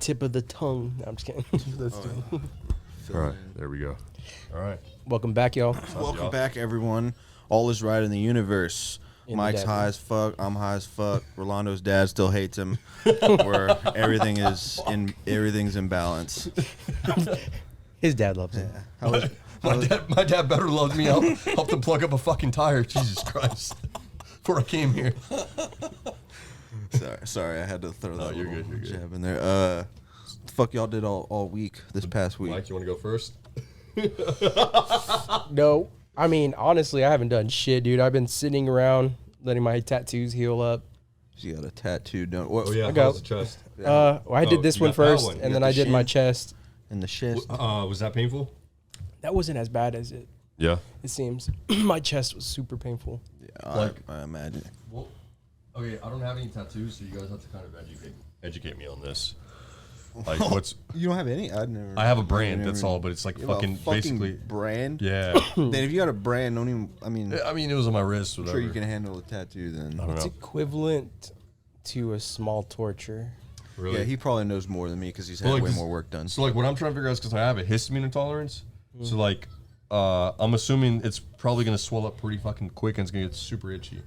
tip of the tongue. No, I'm just kidding. All right, there we go. All right. Welcome back, y'all. Welcome back, everyone. All is right in the universe. Mike's high as fuck. I'm high as fuck. Rolando's dad still hates him. Where everything's in balance. His dad loves him. Yeah. My dad better love me. I'll help him plug up a fucking tire. Jesus Christ. Before I came here. Sorry, I had to throw that you're good, jab in there. The fuck y'all did all week, this past week? Mike, you want to go first? No. I mean, honestly, I haven't done shit, dude. I've been sitting around letting my tattoos heal up. You got a tattoo, don't? What? Oh yeah, I got how's the chest? Well, I did this you one got that first, one. You and got then the I did my shin? chest. And the chest. Was that painful? That wasn't as bad as it seems. My chest was super painful. Yeah, I imagine. Well, okay, I don't have any tattoos, so you guys have to kind of educate me on this. Like, what's? You don't have any? I have a brand. That's all, but it's like fucking basically brand. Yeah. Then if you got a brand, don't even. I mean, it was on my wrist. I'm Whatever. sure you can handle a tattoo. Then I don't It's know. equivalent to a small torture. Really? yeah, he probably knows more than me because he's had way more work done. So like, what I'm trying to figure out is because I have a histamine intolerance. So like, I'm assuming it's probably gonna swell up pretty fucking quick and it's gonna get super itchy.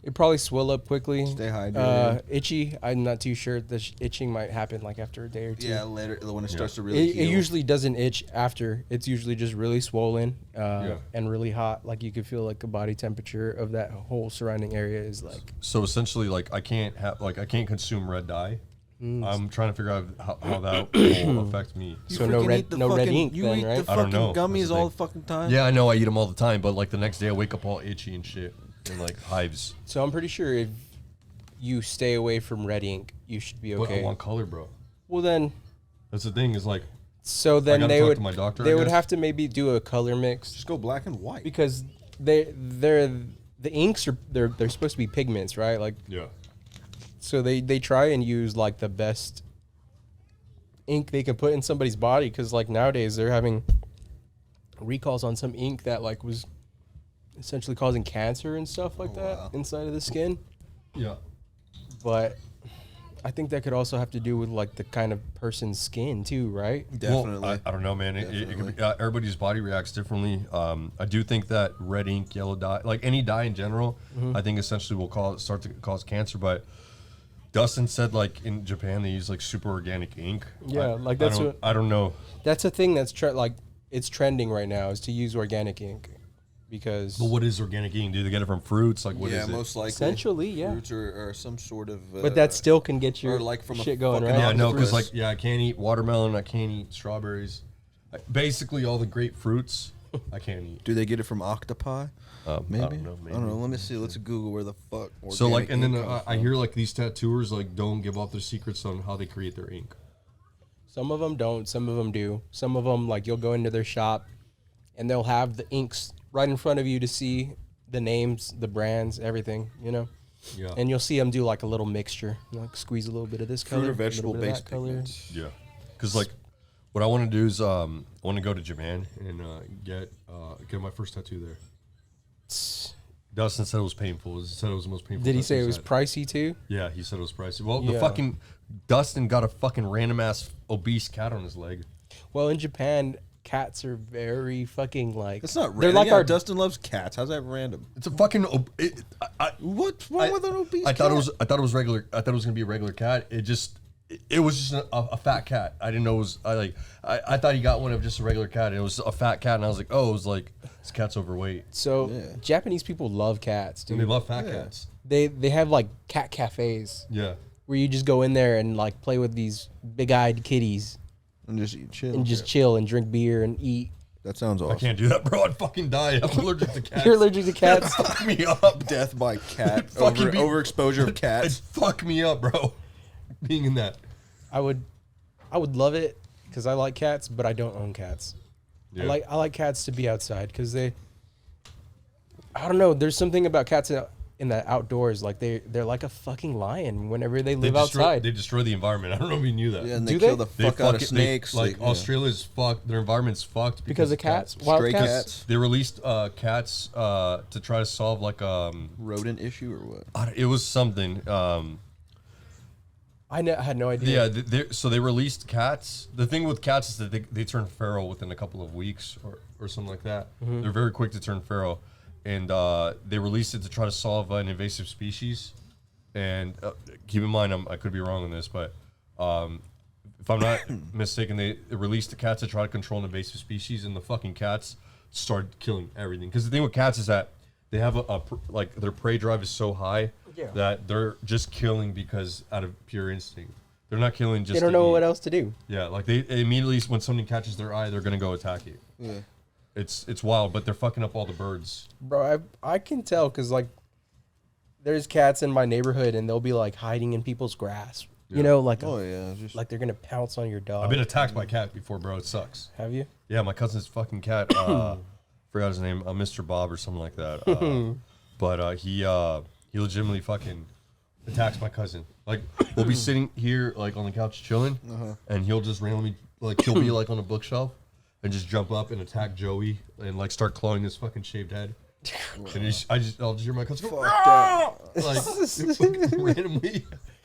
It probably swell up quickly. Stay hydrated. Itchy, I'm not too sure. The itching might happen like after a day or two. Yeah, later when it starts to really It heal. usually doesn't itch after. It's usually just really swollen and really hot. Like you could feel like the body temperature of that whole surrounding area is like. So essentially, like I can't consume red dye. I'm trying to figure out how that will affect me. So no red ink You then, eat right? the I don't fucking know. gummies That's the all thing. the fucking time. Yeah, I know I eat them all the time, but like the next day I wake up all itchy and shit and like hives. So I'm pretty sure if you stay away from red ink, you should be But okay. I want color, bro. Well then, That's the thing. Is like so then gotta they talk would to my doctor, they I would guess. have to maybe do a color mix Just go black and white. because the inks are they're supposed to be pigments, right? Like yeah. so they try and use like the best ink they can put in somebody's body because like nowadays they're having recalls on some ink that like was essentially causing cancer and stuff like that inside of the skin. Yeah. But I think that could also have to do with like the kind of person's skin too, right? Definitely. Well, I don't know, man. It could be, everybody's body reacts differently. I do think that red ink, yellow dye, like any dye in general, I think essentially will start to cause cancer. But Dustin said like in Japan they use like super organic ink. Yeah, like that's what I don't know. that's a thing that's like it's trending right now is to use organic ink because But what is organic ink? Do they get it from fruits? Like what is yeah, it? most likely. essentially, yeah. Fruits or some sort of. But that still can get your or like from a shit going, fucking right? Yeah, no, because octopus. like I can't eat watermelon. I can't eat strawberries. Basically, all the great fruits I can't eat. Do they get it from octopi? Maybe. I don't know. I don't know. Let me see. Let's Google where the fuck. So like, organic and then ink comes I from. hear like these tattooers like don't give off their secrets on how they create their ink. Some of them don't. Some of them do. Some of them, like, you'll go into their shop and they'll have the inks right in front of you to see the names, the brands, everything, you know? Yeah. And you'll see them do, like, a little mixture. Like, squeeze a little bit of this fruit color, or vegetable a little bit of based that color. pigments. Yeah, because like, what I want to do is I want to go to Japan and get my first tattoo there. Dustin said it was painful. He said it was the most painful. Did he tattoo say it he's was had. pricey, too? Yeah, he said it was pricey. Well, Yeah. the fucking Dustin got a fucking random ass obese cat on his leg. Well, in Japan, cats are very fucking, like... It's not They're random. like Yeah, our... Dustin loves cats. How's that random? It's a fucking. What's wrong with an obese I thought cat? it was regular. I thought it was gonna be a regular cat. It was just a fat cat. I didn't know it was. I thought he got one of just a regular cat. It was a fat cat, and I was like, oh, it was like this cat's overweight. So, Yeah. Japanese people love cats, And they dude. love fat cats. They have, like, cat cafes Yeah. where you just go in there and, like, play with these big-eyed kitties And just eat chill. and just chill and drink beer and eat. That sounds I awesome. can't do that, bro. I'd fucking die. I'm allergic to cats. You're allergic to cats? Fuck me up. Death by cat. Fucking be- Overexposure of It'd cats. fuck me up, bro. Being in that. I would love it because I like cats, but I don't own cats. Yeah. I like cats to be outside because I don't know. There's something about cats in the outdoors. Like they're like a fucking lion whenever they live outside. They destroy the environment. I don't know if you knew that. Yeah, and Do they kill they? the They fuck out of fuck it- snakes. like yeah. Australia's fucked. Their environment's fucked because of cats, wild Stray cats. cats. They released cats to try to solve like Rodent issue or what? it was something. I had no idea. Yeah, so they released cats. The thing with cats is that they turn feral within a couple of weeks or something like that. Mm-hmm. They're very quick to turn feral. And they released it to try to solve an invasive species. And keep in mind, I could be wrong on this, but if I'm not mistaken, they released the cats to try to control an invasive species, and the fucking cats started killing everything. Because the thing with cats is that they have like their prey drive is so high that they're just killing because out of pure instinct. They're not killing just. They don't know what else to do. Yeah, like they immediately when something catches their eye, they're gonna go attack you. Yeah. It's wild, but they're fucking up all the birds. Bro, I can tell because like there's cats in my neighborhood and they'll be like hiding in people's grass. You know, like Just like they're gonna pounce on your dog. I've been attacked by a cat before, bro. It sucks. Have you? Yeah, my cousin's fucking cat. Forgot his name, Mr. Bob or something like that. But he legitimately fucking attacks my cousin. Like we'll be sitting here like on the couch chilling, and he'll just randomly like he'll be like on a bookshelf and just jump up and attack Joey and like start clawing his fucking shaved head. And I'll just hear my cousin go, like randomly.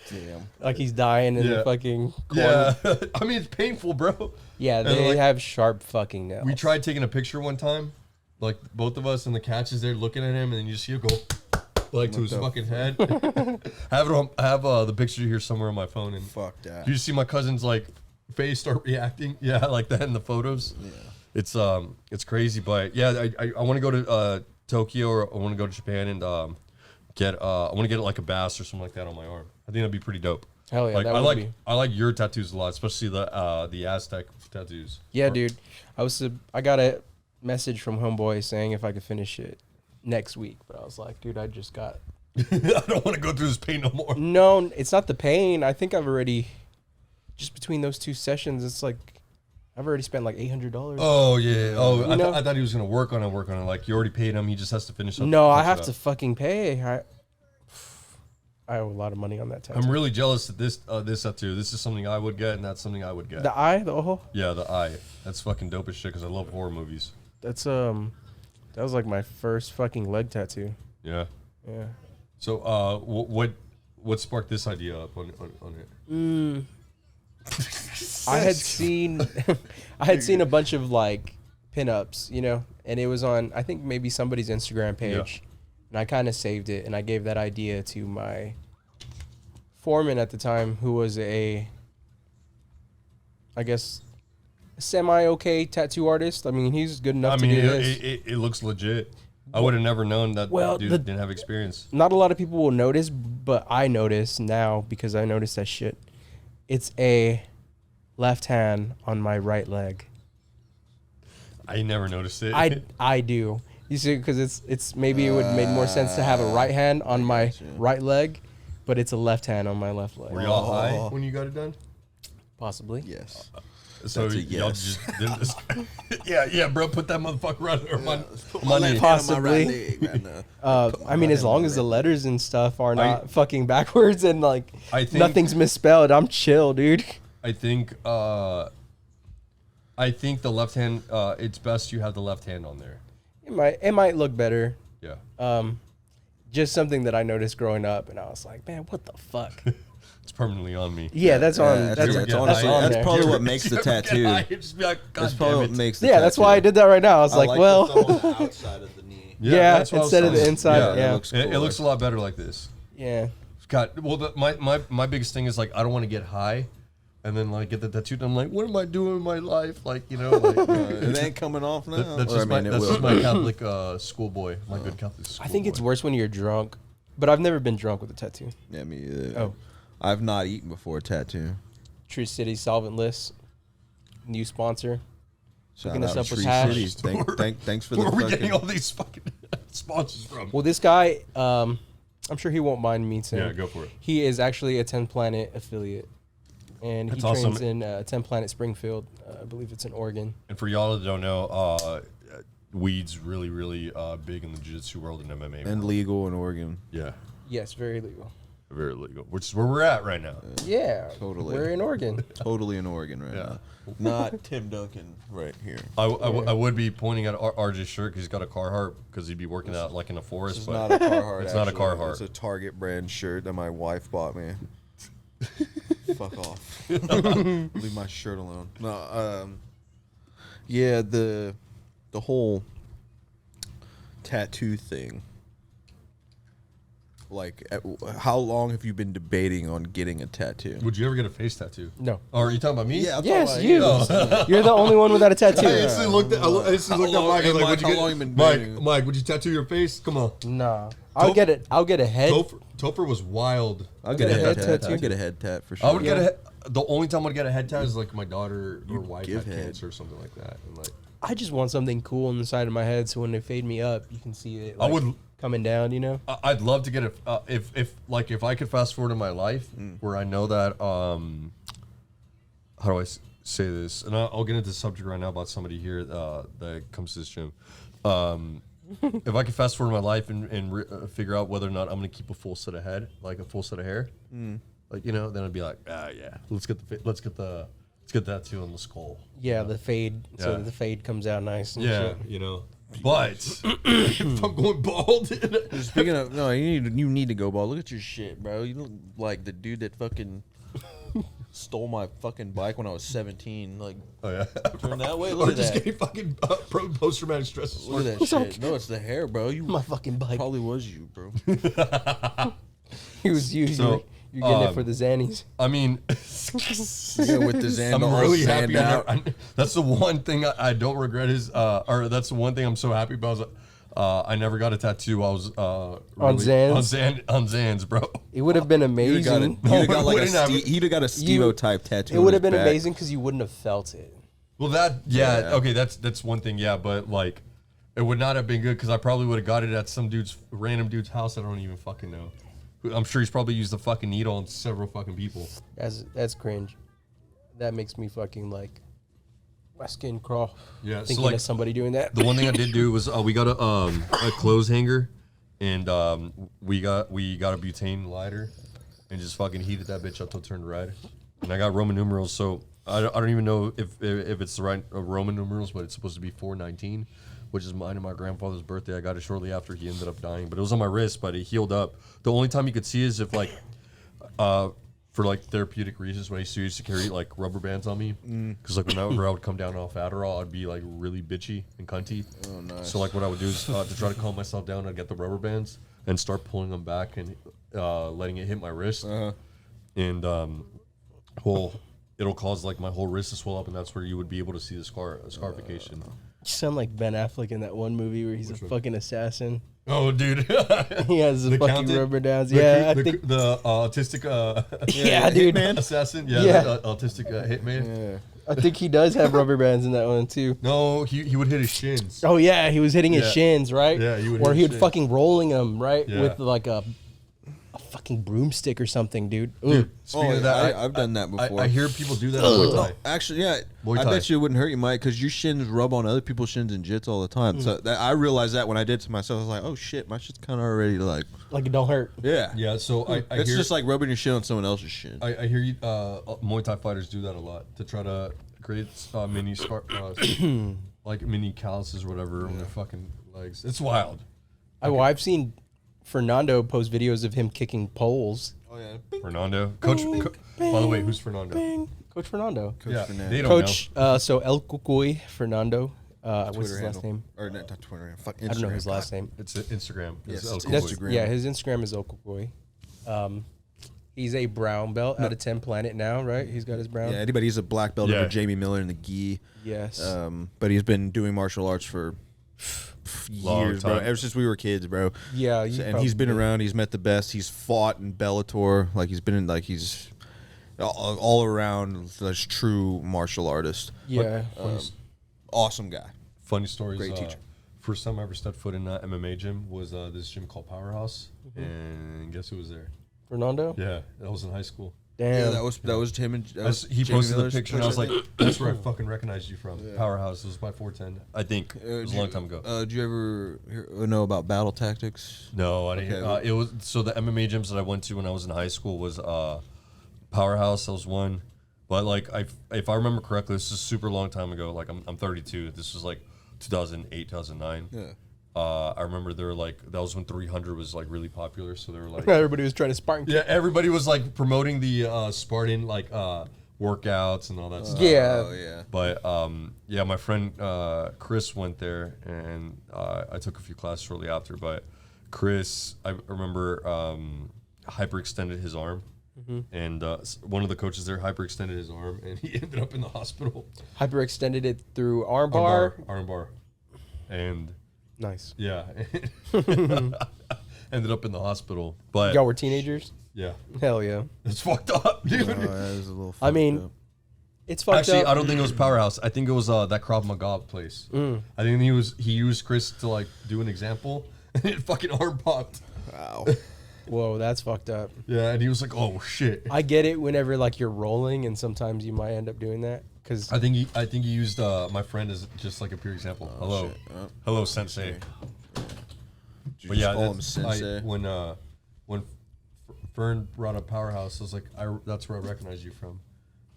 damn. Like he's dying in the fucking corner. Yeah, I mean it's painful, bro. Yeah, And, they like, have sharp fucking nails. We tried taking a picture one time, like both of us, and the cat's is there looking at him, and then you just see him go like to his fucking head. I have the picture here somewhere on my phone, and Fuck that. you just see my cousin's like face start reacting, like that in the photos. Yeah, it's crazy, but yeah, I want to go to Tokyo, or I want to go to Japan and I want to get like a bass or something like that on my arm. I think that'd be pretty dope. Hell yeah, Like that I would like be. I like your tattoos a lot, especially the Aztec tattoos. Yeah, dude. I got a message from homeboy saying if I could finish it next week, but I was like, dude, I just got. I don't want to go through this pain no more. No, it's not the pain. I think I've already, just between those two sessions, it's like I've already spent like $800. Oh yeah. Oh, You know? I thought he was gonna work on it. Like you already paid him. He just has to finish up. No, I finish it have up. to fucking pay. I owe a lot of money on that tattoo. I'm really jealous of this tattoo. This is something I would get, and that's something I would get. The eye, the ojo. Yeah, the eye. That's fucking dope as shit because I love horror movies. That's that was like my first fucking leg tattoo. Yeah. Yeah. So, what sparked this idea up on it? I had seen a bunch of like pinups, you know, and it was on I think maybe somebody's Instagram page, and I kind of saved it, and I gave that idea to my foreman at the time, who was I guess, semi-okay tattoo artist. I mean, he's good enough to do this. It looks legit. I would have never known that dude didn't have experience. Not a lot of people will notice, but I notice now because I noticed that shit. It's a left hand on my right leg. I never noticed it. I do. You see, because it's maybe it would make more sense to have a right hand on my right leg, but it's a left hand on my left leg. Were y'all high when you got it done? Possibly. Yes. So That's a y'all yes. just did this. yeah, bro. Put that motherfucker on My knee. left hand on my Possibly. right leg right now. I mean, as long as the letters and stuff are not fucking backwards and like I think- nothing's misspelled, I'm chill, dude. I think the left hand. It's best you have the left hand on there. It might look better. Yeah. Just something that I noticed growing up, and I was like, man, what the fuck? It's permanently on me. Yeah, that's on. Yeah, That's that's on honestly, that's there. probably what makes the tattoo. Just be like, God That's probably damn what it. makes the Yeah, tattoo. that's why I did that right now. I was like, the well, thumb on the outside of the knee. Yeah, that's what I was instead of the saying. inside, that yeah. looks It cooler. looks a lot better like this. yeah. God, well, my biggest thing is like I don't want to get high, and then like get the tattoo. And I'm like, what am I doing in my life? Like like It ain't coming off now. that's Or, just I mean, it that's will. just my Catholic schoolboy, my good Catholic schoolboy. I think it's worse when you're drunk, but I've never been drunk with a tattoo. Yeah, me either. Oh. I've not eaten before a tattoo. Tree City Solventless, new sponsor. Shout Hooking us out up with Tree hash. City. Thanks for the Where are we fucking... getting all these fucking sponsors from? Well, this guy, I'm sure he won't mind me saying. Yeah, go for it. He is actually a 10 Planet affiliate, and he That's trains awesome. in 10 Planet Springfield. I believe it's in Oregon. And for y'all that don't know, weed's really, really big in the jiu-jitsu world and MMA. And legal in Oregon. yeah, Yes, very legal. very legal. Which is where we're at right now. Yeah, Totally. We're in Oregon. Totally in Oregon right Yeah. now. Not Tim Duncan right here. I would be pointing at RJ's shirt because he's got a Carhartt because he'd be working out like in a forest. It's but not a Carhartt. It's not a actually. Carhartt. It's a Target brand shirt that my wife bought me. Fuck off. Leave my shirt alone. No, yeah, the whole tattoo thing. Like, how long have you been debating on getting a tattoo? Would you ever get a face tattoo? No. Oh, are you talking about me? Yeah. Yes, you. You're the only one without a tattoo. I instantly looked at Mike. Hey, Like, Mike, would you how get, long you been Mike, dating? Mike, would you tattoo your face? Come on. Nah. I'll get a head. Topher was wild. I'll get a head tat. tattoo. I'll get a head tat for sure. I would get a head. The only time I'd get a head tat is like my daughter or wife give had head. cancer or something like that. And like, I just want something cool on the side of my head, so when they fade me up, you can see it. I Like, would- coming down. You know. I'd love to get it if I could fast forward in my life where I know that how do I say this, and I'll get into the subject right now about somebody here that comes to this gym. If I could fast forward in my life and figure out whether or not I'm gonna keep a full set of head, like a full set of hair, like then I'd be like, yeah, let's get that too on the skull. Yeah, the fade. So Yeah. the fade comes out nice. And Yeah, shit. But if I'm going bald, Speaking of, no, you need to go bald. Look at your shit, bro. You look like the dude that fucking stole my fucking bike when I was 17. Like, oh yeah, turn that way. or Look at just that. getting fucking post traumatic stress. Look at that shit. No, it's the hair, bro. You My fucking bike. probably was you, bro. He was you. So, you're getting it for the Zannies. I mean, Yeah, with the Xan, I'm the really old happy. Xan That's the one thing I don't regret is, or that's the one thing I'm so happy about. Is, I never got a tattoo. I was On Xans? on Xans, bro. It would have been You'd have amazing. got like wouldn't have- he'd have got a Steve-O type tattoo. It on would his have been back. amazing because you wouldn't have felt it. Well, okay, that's one thing, yeah, but like, it would not have been good because I probably would have got it at some random dude's house I don't even fucking know. I'm sure he's probably used the fucking needle on several fucking people. That's cringe. That makes me fucking like my skin crawl. Yeah, so thinking like of somebody doing that. the one thing I did do was we got a clothes hanger, and we got a butane lighter, and just fucking heated that bitch up till it turned red. And I got Roman numerals, so I don't even know if it's the right Roman numerals, but it's supposed to be 419, which is mine and my grandfather's birthday. I got it shortly after he ended up dying, but it was on my wrist, but it healed up. The only time you could see is if like for like therapeutic reasons, when I used to carry like rubber bands on me, because like whenever I would come down off Adderall, I'd be like really bitchy and cunty. Oh, nice. So like what I would do is to try to calm myself down, I'd get the rubber bands and start pulling them back and letting it hit my wrist, and well, it'll cause like my whole wrist to swell up, and that's where you would be able to see the scarification. You sound like Ben Affleck in that one movie where he's a fucking assassin. Oh, dude. He has the fucking accountant? rubber downs. Yeah, I the think. autistic Yeah, dude. assassin. Yeah, Yeah. the autistic hitman. Yeah. I think he does have rubber bands in that one too. No, he would hit his shins. Oh yeah, he was hitting his Yeah. shins, right? Yeah, he would Or hit he his would shins. fucking rolling them, right, Yeah. with like a fucking broomstick or something, dude. Dude, speaking Oh, of that, I've done that before. I hear people do that all the time. Actually, yeah. Muay I Thai. bet you it wouldn't hurt you, Mike, because your shins rub on other people's shins in jits all the time. So I realized that when I did it to myself, I was like, oh shit, my shit's kind of already like, Like it don't hurt. yeah. Yeah, so I It's hear just like rubbing your shin on someone else's shin. I hear you, Muay Thai fighters do that a lot to try to create mini like mini calluses or whatever on their fucking legs. It's wild. I've seen Fernando post videos of him kicking poles. Oh yeah, Fernando, Coach. By the way, who's Fernando? Bing. Coach Fernando. Yeah, Fernando. they don't Coach, so El Cucuy Fernando. What's his Twitter last handle. name? Or not Twitter handle. Fuck Instagram. I don't know his last God. name. It's Instagram. Yes, It's it's El That's, Cucuy. Instagram. yeah, his Instagram is El Cucuy. He's a brown belt out of 10 Planet now, right? He's got his brown. Yeah, anybody he's a black belt Yeah. over Jamie Miller in the gi. Yes. But he's been doing martial arts for Long years, bro. time. Ever since we were kids, bro. Yeah, And he's been around. He's met the best. He's fought in Bellator. Like he's been in. Like he's all around this true martial artist. Yeah. Awesome guy. Funny stories. Great teacher. First time I ever stepped foot in an MMA gym was this gym called Powerhouse, and guess who was there? Fernando? Yeah, that was in high school. Damn. Yeah, that was him and He Jamie posted the Miller's picture, and I was coach, like, "That's where I fucking recognized you from." Powerhouse. It was my 410. I think it was a long time ago. Did you ever know about battle tactics? No, I didn't. Okay. It was so the MMA gyms that I went to when I was in high school was Powerhouse. That was one, but like if I remember correctly, this is a super long time ago. Like I'm 32. This was like 2008, 2009. Yeah. I remember they were like, that was when 300 was like really popular. So they were like, Everybody was trying to Spartan. yeah, everybody was like promoting the Spartan like workouts and all that stuff. Yeah. Oh, yeah. But yeah, my friend Chris went there, and I took a few classes shortly after. But Chris, I remember, hyperextended his arm, and one of the coaches there hyperextended his arm, and he ended up in the hospital. Hyperextended it through armbar. Armbar, and Nice. yeah, ended up in the hospital. But Y'all were teenagers? yeah, Hell yeah. it's fucked up, dude. Oh, that is a little I mean, fucked up. it's fucked Actually, up. I don't think it was Powerhouse. I think it was that Krav Maga place. I think he used Chris to like do an example, and it fucking arm popped. Wow. Whoa, that's fucked up. Yeah, and he was like, "Oh shit." I get it whenever like you're rolling, and sometimes you might end up doing that because I think he used my friend as just like a pure example. Hello, shit. Oh. hello, sensei. Did you But just yeah, call him sensei? when Fern brought up Powerhouse, I was like, that's where I recognize you from.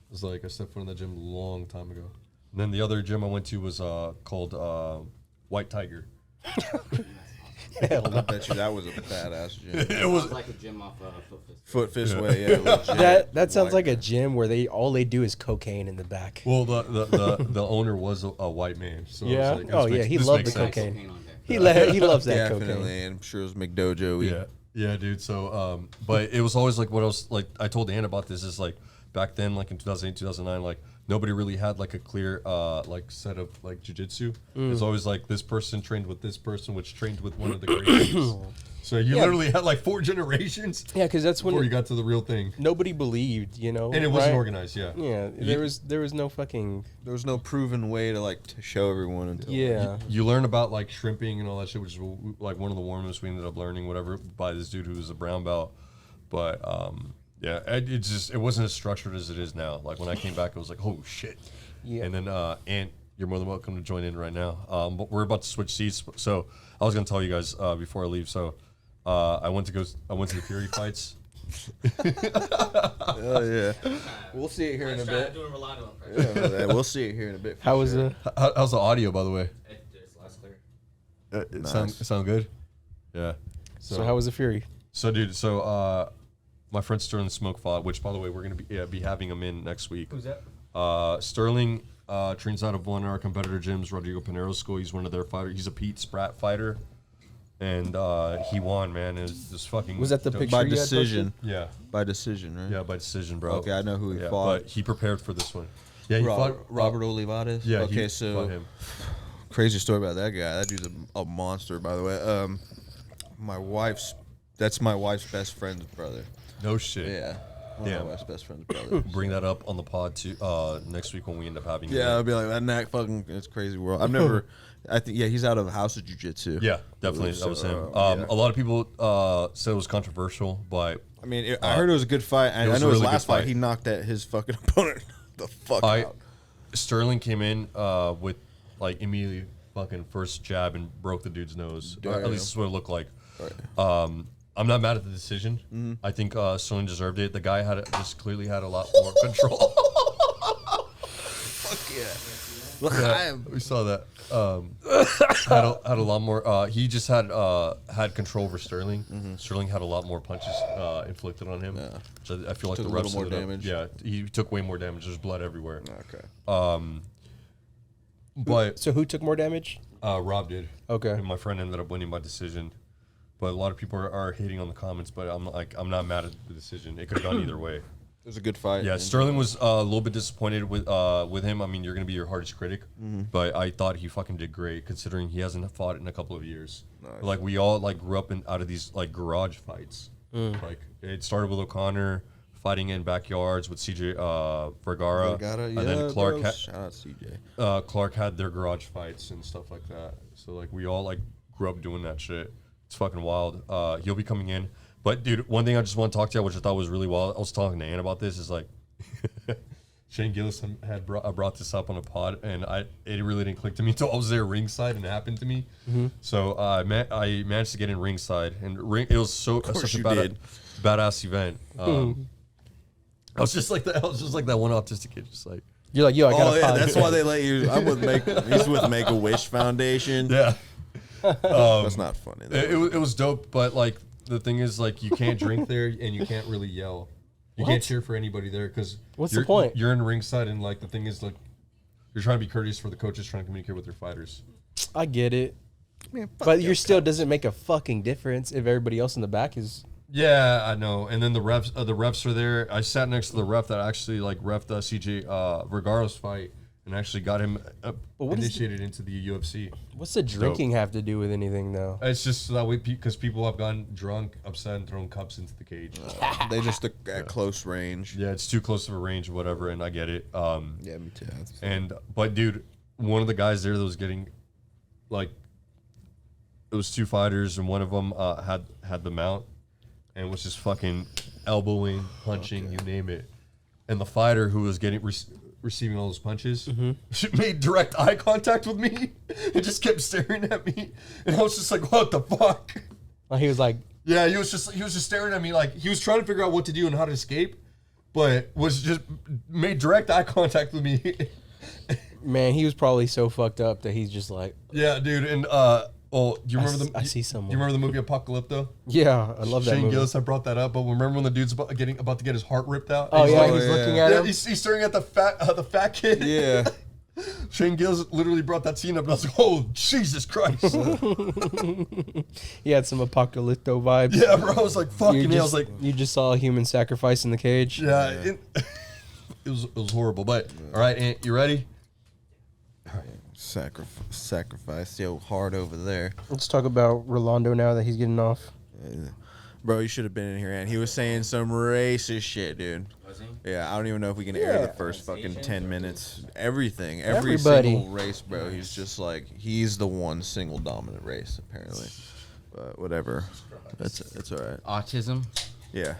It was like I stepped foot in that gym a long time ago. And then the other gym I went to was called White Tiger. I bet you that was a badass gym. It was. Sounds like a gym off Foot Fist. Foot Fist Way, yeah. Legit. that sounds like a gym where all they do is cocaine in the back. Well, the owner was a white man. So Yeah? I was like, Oh, this yeah, makes- he this loved makes the sense. cocaine. Cocaine on deck. He loves that Definitely, cocaine. and I'm sure it was McDojo. Yeah, yeah, dude. So, but it was always like what I was like. I told Ann about this. Is like back then, like in 2008, 2009, like nobody really had like a clear like set of like jujitsu. It's always like this person trained with this person, which trained with one of the greats. So you literally had like 4 generations Yeah, because that's before you when got to the real thing, nobody believed, and and it wasn't right? organized. Yeah, Yeah, there was no fucking There was no proven way to like to show everyone until yeah. You learn about like shrimping and all that shit, which is like one of the warm-ups we ended up learning, whatever, by this dude who was a brown belt. But yeah, it wasn't as structured as it is now. Like when I came back, it was like, oh shit. Yeah. And then Ant, you're more than welcome to join in right now. But we're about to switch seats, so I was gonna tell you guys before I leave. So I went to the Fury fights. Oh yeah, we'll see it here in a bit. Doing Rolando impression. Yeah, we'll see it here in a bit. for How was sure. How's the audio, by the way? It's less clear. It Nice. sound good. Yeah. So how was the Fury? So, dude, my friend Sterling Smoke fought, which, by the way, we're going to be having him in next week. Who's that? Sterling trains out of one of our competitor gyms, Rodrigo Pinero's school. He's one of their fighters. He's a Pete Spratt fighter. And he won, man. It was just fucking... Was that the dope. picture By you had decision? Yeah. By decision, right? Yeah, by decision, bro. Okay, I know who he Yeah, fought. but he prepared for this one. Yeah, he fought... Robert Olivares. Yeah, Okay, he so fought him. crazy story about that guy. That dude's a monster, by the way. That's my wife's best friend's brother. No shit. Yeah. One of Damn. my wife's best friend's brother. Bring that up on the pod too, next week when we end up having Yeah, him. I'll be like, that neck fucking, it's crazy world. I've never, I think, yeah, he's out of House of Jiu-Jitsu. Yeah, definitely. That was him. yeah. A lot of people said it was controversial, but I mean, I heard it was a good fight. I was know a his really good last fight, fight. he knocked at his fucking opponent the fuck out. Sterling came in with like immediately fucking first jab and broke the dude's nose. Or at Damn. least that's what it looked like. Right. I'm not mad at the decision. Mm-hmm. I think Sterling deserved it. The guy just clearly had a lot more control. Fuck yeah. Look, Yeah, we saw that. Had a lot more. He just had control over Sterling. Sterling had a lot more punches inflicted on him. Mm-hmm. Yeah. So I feel like Took the a little reps more ended up- damage. Yeah, he took way more damage. There's blood everywhere. Okay. But So who took more damage? Rob did. Okay. And my friend ended up winning by decision. But a lot of people are hating on the comments. But I'm not mad at the decision. It could have gone either way. It was a good fight. Yeah, and- Sterling was a little bit disappointed with him. I mean, you're gonna be your hardest critic, Mm-hmm. but I thought he fucking did great considering he hasn't fought in a couple of years. Nice. Like we all like grew up out of these like garage fights. Like it started with O'Connor fighting in backyards with CJ Vergara, Vergara, and yeah, then bro. Shout out CJ. Clark had their garage fights and stuff like that. So like we all like grew up doing that shit. It's fucking wild. He'll be coming in. But dude, one thing I just want to talk to you, which I thought was really wild. I was talking to Ann about this. Is like Shane Gillis had brought this up on a pod, and it really didn't click to me until I was there ringside and it happened to me. So I managed to get in ringside, and it was such a you did. badass event. I was just like that. I was just like that one autistic kid, just like You're like, yo, I got Oh yeah, that's why they let you. He's with Make a Wish Foundation. yeah. That's not funny. It was dope, but like the thing is, like you can't drink there and you can't really yell. You can't cheer for anybody there because What's the point? You're in ringside, and like the thing is, like you're trying to be courteous for the coaches trying to communicate with their fighters. I get it, Man, fuck but them you're still cops. doesn't make a fucking difference if everybody else in the back is. Yeah, I know. And then the refs are there. I sat next to the ref that actually like refed CJ Vergara's fight and actually got him what is initiated into the UFC. What's the drinking have to do with anything though? It's just so that way because people have gone drunk, upset, and thrown cups into the cage. They just at close range. Yeah, it's too close of a range or whatever, and I get it. Yeah, me too. But dude, one of the guys there that was getting, like, it was two fighters, and one of them had the mount, and was just fucking elbowing, punching, you name it. And the fighter who was getting receiving all those punches, she made direct eye contact with me, and just kept staring at me, and I was just like, what the fuck? Well, he was like, Yeah, he was just staring at me like he was trying to figure out what to do and how to escape, but was just made direct eye contact with me. man, he was probably so fucked up that he's just like, Yeah, dude, and do you remember I see someone. Do you remember the movie Apocalypto? Yeah, I love that Shane movie. Gillis had brought that up, but remember when the dude's about to get his heart ripped out? Oh He's yeah, like- he's yeah. looking at yeah, him. he's staring at the fat kid. Yeah. Shane Gillis literally brought that scene up, and I was like, oh Jesus Christ. He had some apocalypto vibes. Yeah, bro, I was like, fucking me. I was like, you just saw a human sacrifice in the cage. yeah, it was horrible. But all right, Ant, you ready? Sacrifice. Yo, hard over there. Let's talk about Rolando now that he's getting off. Bro, you should have been in here, and he was saying some racist shit, dude. Was he? Yeah, I don't even know if we can air the first fucking 10 minutes. Everything. Every Everybody. single race, bro. He's just like, he's the one single dominant race, apparently. But whatever. It's all right. Autism. Yeah.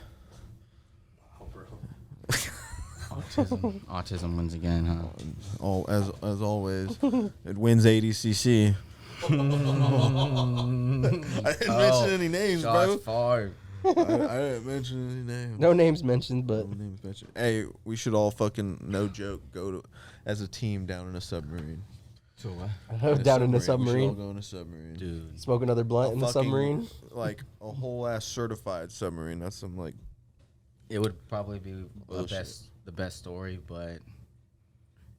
Autism wins again, huh? As always, it wins ADCC. I didn't mention any names, bro. Shots fired. I didn't mention any names. No names mentioned, but No names mentioned. Hey, we should all fucking, no joke, go to as a team down in a submarine. So what? down in the We should all submarine, go in a submarine. Dude. smoke another blunt in the Fucking, submarine. Like a whole ass certified submarine. That's some like. It would probably be Bullshit. the best story, but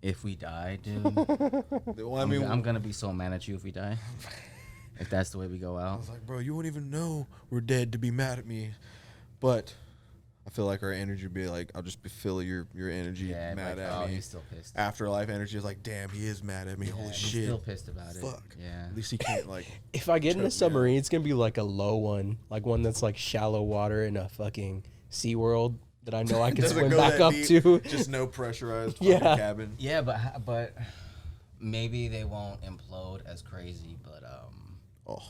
if we die, dude, Well, I mean, I'm gonna be so mad at you if we die. If that's the way we go I out. was like, bro, you won't even know we're dead to be mad at me. But I feel like our energy would be like, I'll just feel your energy Yeah, mad like, at oh, me. he's still pissed. Afterlife energy is like, damn, he is mad at me. Yeah, Holy he's shit. still pissed about it. Fuck. Yeah. At least he can't like. If I get in Choke me a submarine, it's gonna be like a low one, like one that's like shallow water in a fucking SeaWorld that I know I can Doesn't swim go back that up deep, to. Just no pressurized Yeah. fucking cabin. Yeah, but maybe they won't implode as crazy. Oh,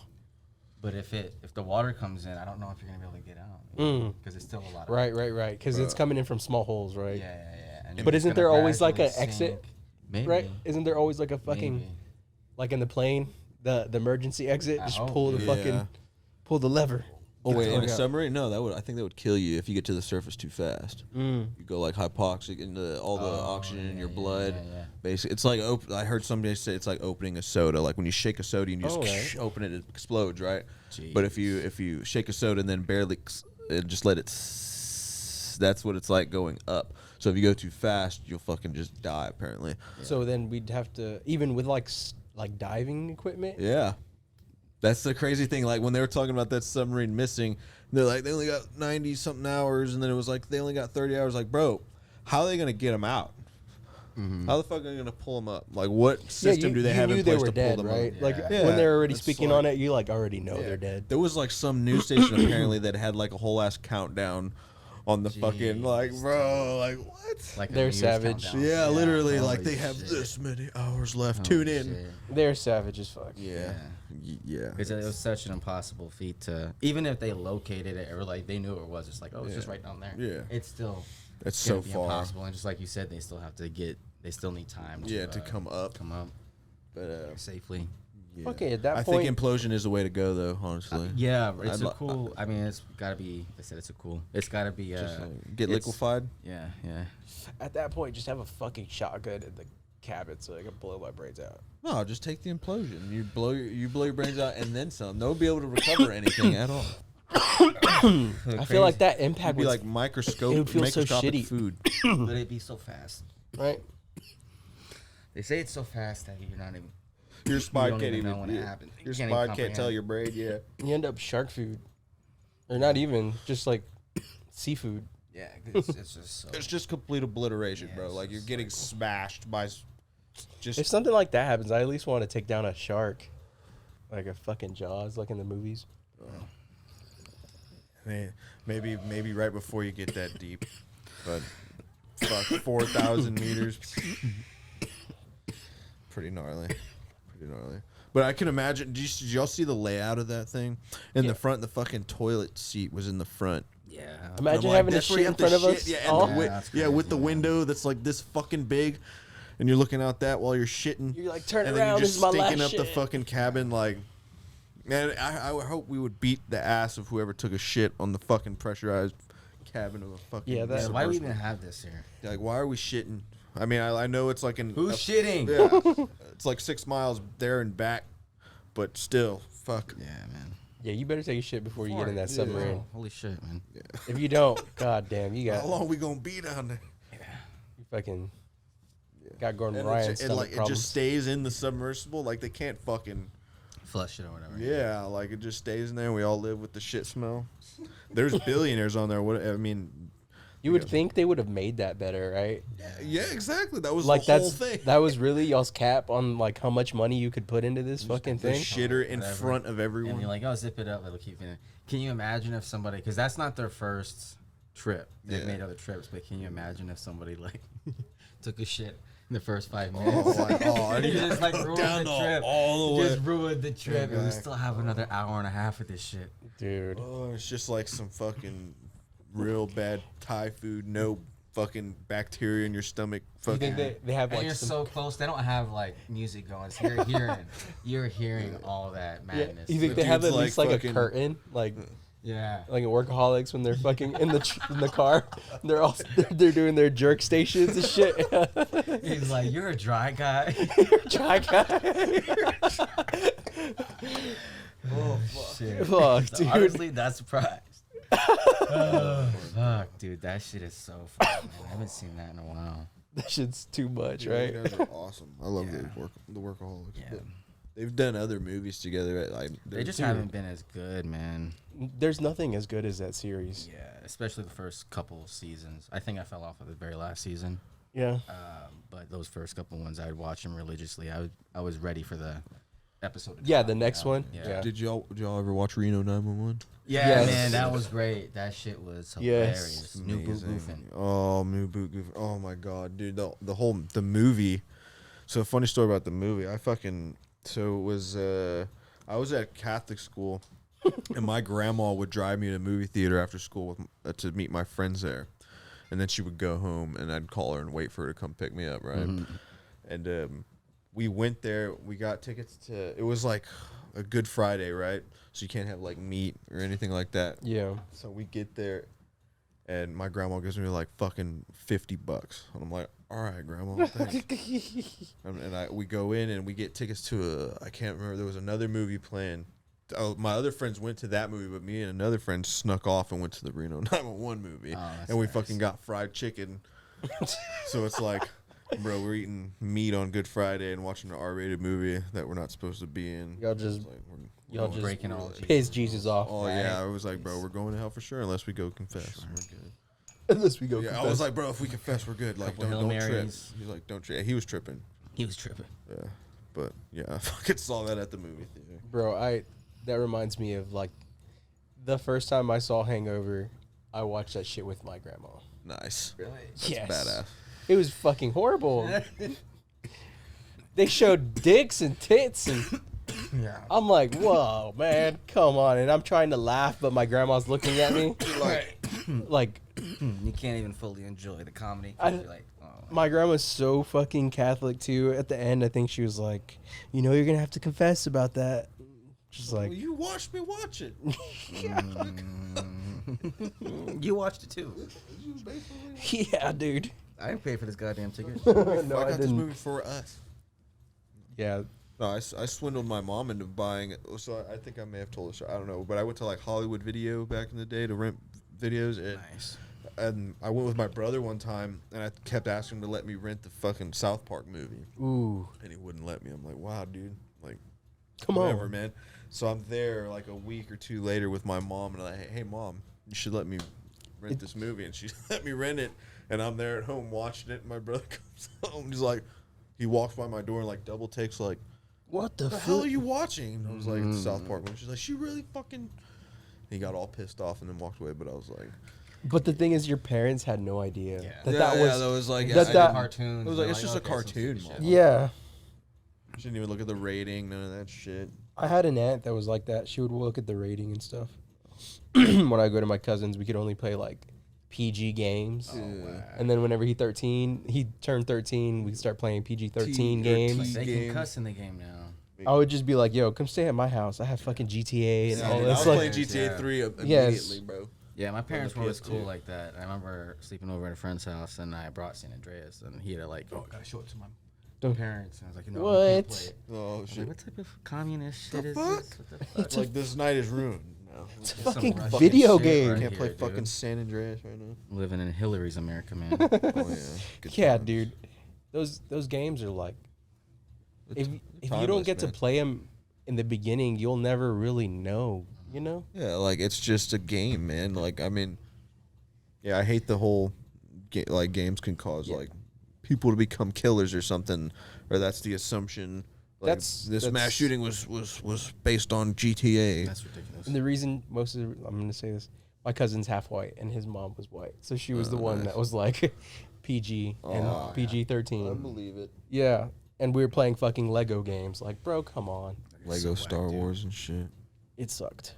But if the water comes in, I don't know if you're gonna be able to get out because it's still a lot. Of Right, because it's coming in from small holes, right? Yeah. And But you're just isn't gonna there always like gradually an exit? sink. Maybe. Right? Isn't there always like a fucking Maybe. like in the plane, the emergency exit? I Just hope. pull the Yeah. fucking pull the lever. oh wait, in a Yeah. submarine? No, I think that would kill you if you get to the surface too fast. You go like hypoxic into all the oxygen in your blood. Yeah. Basically, it's like I heard somebody say it's like opening a soda. Like when you shake a soda and you just right. open it, it explodes, right? But if you shake a soda and then barely and just let it, that's what it's like going up. So if you go too fast, you'll fucking just die. Apparently, So then we'd have to even with like diving equipment. yeah. That's the crazy thing. Like when they were talking about that submarine missing, they're like they only got 90 something hours, and then it was like they only got 30 hours. Like, bro, how are they gonna get them out? How the fuck are they gonna pull them up? Like, what system do they have in place to pull them right? up? Like Yeah. when they're already It's speaking like- on it, you like already know Yeah. they're dead. There was like some news station apparently that had like a whole ass countdown on the fucking like, bro, like what? Like a They're New Year's savage. countdown. Yeah, literally, like Holy they have shit. this many hours left. Holy Tune in. shit. They're savage as fuck. Yeah, yeah. It was such an impossible feat to, even if they located it or like they knew where it was, it's like, oh, it's just right down there. Yeah. It's still That's gonna so be far. impossible. And just like you said, they still have to they still need time. To come up. Come up But safely. yeah. Okay, at that I point, think implosion is the way to go, though. Honestly, Yeah, it's I'd a li- cool. I mean, it's gotta be. They said it's it's gotta be. Just, like, get it's- liquefied. Yeah. at that point, just have a fucking shotgun in the cabin so I can blow my brains out. No, just take the implosion. You blow your brains out and then some. They'll be able to recover anything at all. I feel like that impact It'd be would like microscopic it would feel so shitty. food. But it'd be so fast. right. They say it's so fast that you're not even. Your spine don't can't even even know when it happens. Your You can't spine even can't tell comprehend. your brain. Yeah. You end up shark food, or not even just like seafood. Yeah, it's just so. It's just complete obliteration, Yeah, bro. it's Like you're just getting like- smashed by just. If something like that happens, I at least want to take down a shark, like a fucking Jaws, like in the movies. Man, maybe right before you get that deep, but fuck 4,000 meters. Pretty gnarly. But I can imagine. Did y'all see the layout of that thing? In the front, the fucking toilet seat was in the front. Yeah. Imagine I'm like, having to that's where shit you in have to front of us. shit. Yeah, Oh. and that's with the crazy, window that's like this fucking big, and you're looking out that while you're shitting. You're like, turn and then around, you're this just is my stinking last up the shit. fucking cabin like. Man, I would hope we would beat the ass of whoever took a shit on the fucking pressurized cabin of a fucking. Yeah, that- Yeah, why do we submersible. even have this here? Like, why are we shitting? I mean, I know it's like Who's shitting? Yeah, it's like 6 miles there and back, but still, fuck. Yeah, man. Yeah, you better take a shit before you get in that submarine. Oh, holy shit, man. If you don't, god damn, you got How long we gonna be down there? you fucking got Gordon And Ryan it stomach just problems. stays in the submersible. Like they can't fucking. Flush it or whatever. Yeah, like it just stays in there. And we all live with the shit smell. There's billionaires on there. What I mean, You would think they would have made that better, right? yeah, exactly. That was Like the whole that's thing. that was really y'all's cap on like how much money you could put into this fucking The thing. shitter in Whatever. front of And everyone. you're like, oh, zip it up. It'll keep it. Can you imagine if somebody, because that's not their first trip. They've Yeah. made other trips, but can you imagine if somebody like took a shit in the first 5 minutes? and You just like ruined down the the- trip. all the You way. just ruined the trip, and we Exactly. still have another hour and a half of this shit. Dude. Oh, it's just like some fucking real bad Thai food. No fucking bacteria in your stomach. You Fucking. think they have And like you're some, so close. They don't have like music going. So you're hearing all that yeah, madness. you think The they have dude's at like least like a fucking- curtain like Yeah. like in Workaholics when they're fucking in the car, they're all they're doing their jerk stations and shit. He's like, you're a dry guy. Try guy. Oh shit. Fuck, dude. Honestly, that's surprised. Oh, fuck, dude, that shit is so fun. Man. I haven't seen that in a while. That shit's too much, Dude, right? those guys are awesome. I love Yeah. the workaholics. Yeah. But they've done other movies together. Like They just Dude. haven't been as good, man. There's nothing as good as that series. Yeah, especially the first couple of seasons. I think I fell off of the very last season. Yeah. But those first couple ones, I'd watch them religiously. I was ready for the episode. to Yeah, drop, the you next know? one. Yeah. Yeah. Did y'all ever watch Reno 911? Yeah, Yes. man, that was great. That shit was Yes. hilarious. New boot goofing. Oh, new boot goof. Oh my god, dude, the movie. So funny story about the movie. So it was I was at Catholic school, and my grandma would drive me to the movie theater after school to meet my friends there, and then she would go home, and I'd call her and wait for her to come pick me up, right? And we went there. We got tickets to. It was like a Good Friday, right? So you can't have like meat or anything like that. Yeah. So we get there, and my grandma gives me like fucking $50, and I'm like, "All right, grandma." Thanks. and we go in and we get tickets to I can't remember. There was another movie playing. Oh, my other friends went to that movie, but me and another friend snuck off and went to the Reno 911 movie, Oh, that's and we nice. fucking got fried chicken. So it's like, bro, we're eating meat on Good Friday and watching an R-rated movie that we're not supposed to be in. Y'all just- It's like, Y'all We're just breaking all piss Jesus off. oh yeah, I was like, bro, we're going to hell for sure unless we go confess. We're good. Unless we go. Yeah, I confess. was like, bro, if we confess, we're good. Like, Couple don't Hail trip. Marys. He's like, don't trip. Yeah, he was tripping. He was tripping. Yeah, but yeah, I fucking saw that at the movie theater. Bro, that reminds me of like the first time I saw Hangover. I watched that shit with my grandma. Nice. Really? Yes. Badass. It was fucking horrible. They showed dicks and tits and Yeah. I'm like, whoa, man, come on. And I'm trying to laugh, but my grandma's looking at me like You can't even fully enjoy the comedy. I- You're like, oh. my grandma's so fucking Catholic too. At the end, I think she was like, you know, you're gonna have to confess about that. Just like, Well, you watched me watch it. You watched it too. yeah, dude. I didn't pay for this goddamn ticket. No, I I got this didn't. movie for us. Yeah. No, I swindled my mom into buying it. So I think I may have told her. I don't know. But I went to like Hollywood Video back in the day to rent videos. Nice. And I went with my brother one time, and I kept asking him to let me rent the fucking South Park movie. Ooh. And he wouldn't let me. I'm like, wow, dude. Like, Come whatever, on. man. So I'm there like a week or two later with my mom, and I'm like, hey, mom, you should let me rent this movie. And she let me rent it, and I'm there at home watching it, and my brother comes home. He's like, he walks by my door and like double takes, like, What the hell are you watching? And I was like, it's South Park movie. She's like, she really fucking. He got all pissed off and then walked away, but I was like, But the thing is, your parents had no idea Yeah. that was like that- Cartoons. It was like, They're it's just a okay, so cartoon, shit. Mom. yeah. She didn't even look at the rating, none of that shit. I had an aunt that was like that. She would look at the rating and stuff. When I go to my cousins, we could only play like PG games. And then whenever he turned 13, we could start playing PG-13 T or games. They game. can cuss in the game now. I would just be like, yo, come stay at my house. I have fucking GTA and Yeah, all dude, I this. was Like, playing GTA Yeah. 3 immediately, Yes. bro. Yeah, my parents the were always PS2. cool like that. I remember sleeping over at a friend's house, and I brought San Andreas, and he had to like, oh, I gotta show it to my parents. And I was like, no, I can't What? play it. Oh, I was like, shit. what type of communist shit The is fuck? this? What the fuck? Like, this night is ruined. No. it's a Some fucking Russian video shit game. right Can't play here, fucking dude. San Andreas right now. Living in Hillary's America, man. Oh, yeah. Good Yeah, times. dude. Those games are like, if you timeless, don't get to man. play them in the beginning, you'll never really know, you know? Yeah, like, it's just a game, man. Like, I mean, yeah, I hate the whole, like, games can cause, like, people to become killers or something, or that's the assumption. Like, this mass shooting was based on GTA. That's ridiculous. And the reason I'm going to say this, my cousin's half white and his mom was white. So she was the one nice. that was like PG and Oh, PG-13. I believe it. Yeah. And we were playing fucking Lego games. Like, bro, come on. Lego So Star whack, dude. Wars and shit. It sucked.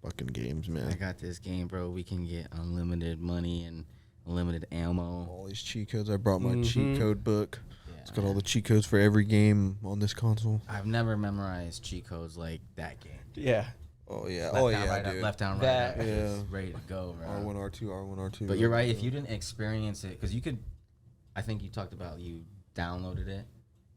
Fucking games, I man. got this game, bro. We can get unlimited money and unlimited ammo. All these cheat codes. I brought my cheat Mhm. code book. Yeah. It's got all the cheat codes for every game on this console. I've never memorized cheat codes like that game. Yeah. Oh yeah. Left Oh down, yeah, right up, dude. left down, right That- up. Yeah. It's ready to go, bro. R1, R2, R1, R2. But you're right. If you didn't experience it, because you could, I think you talked about you downloaded it.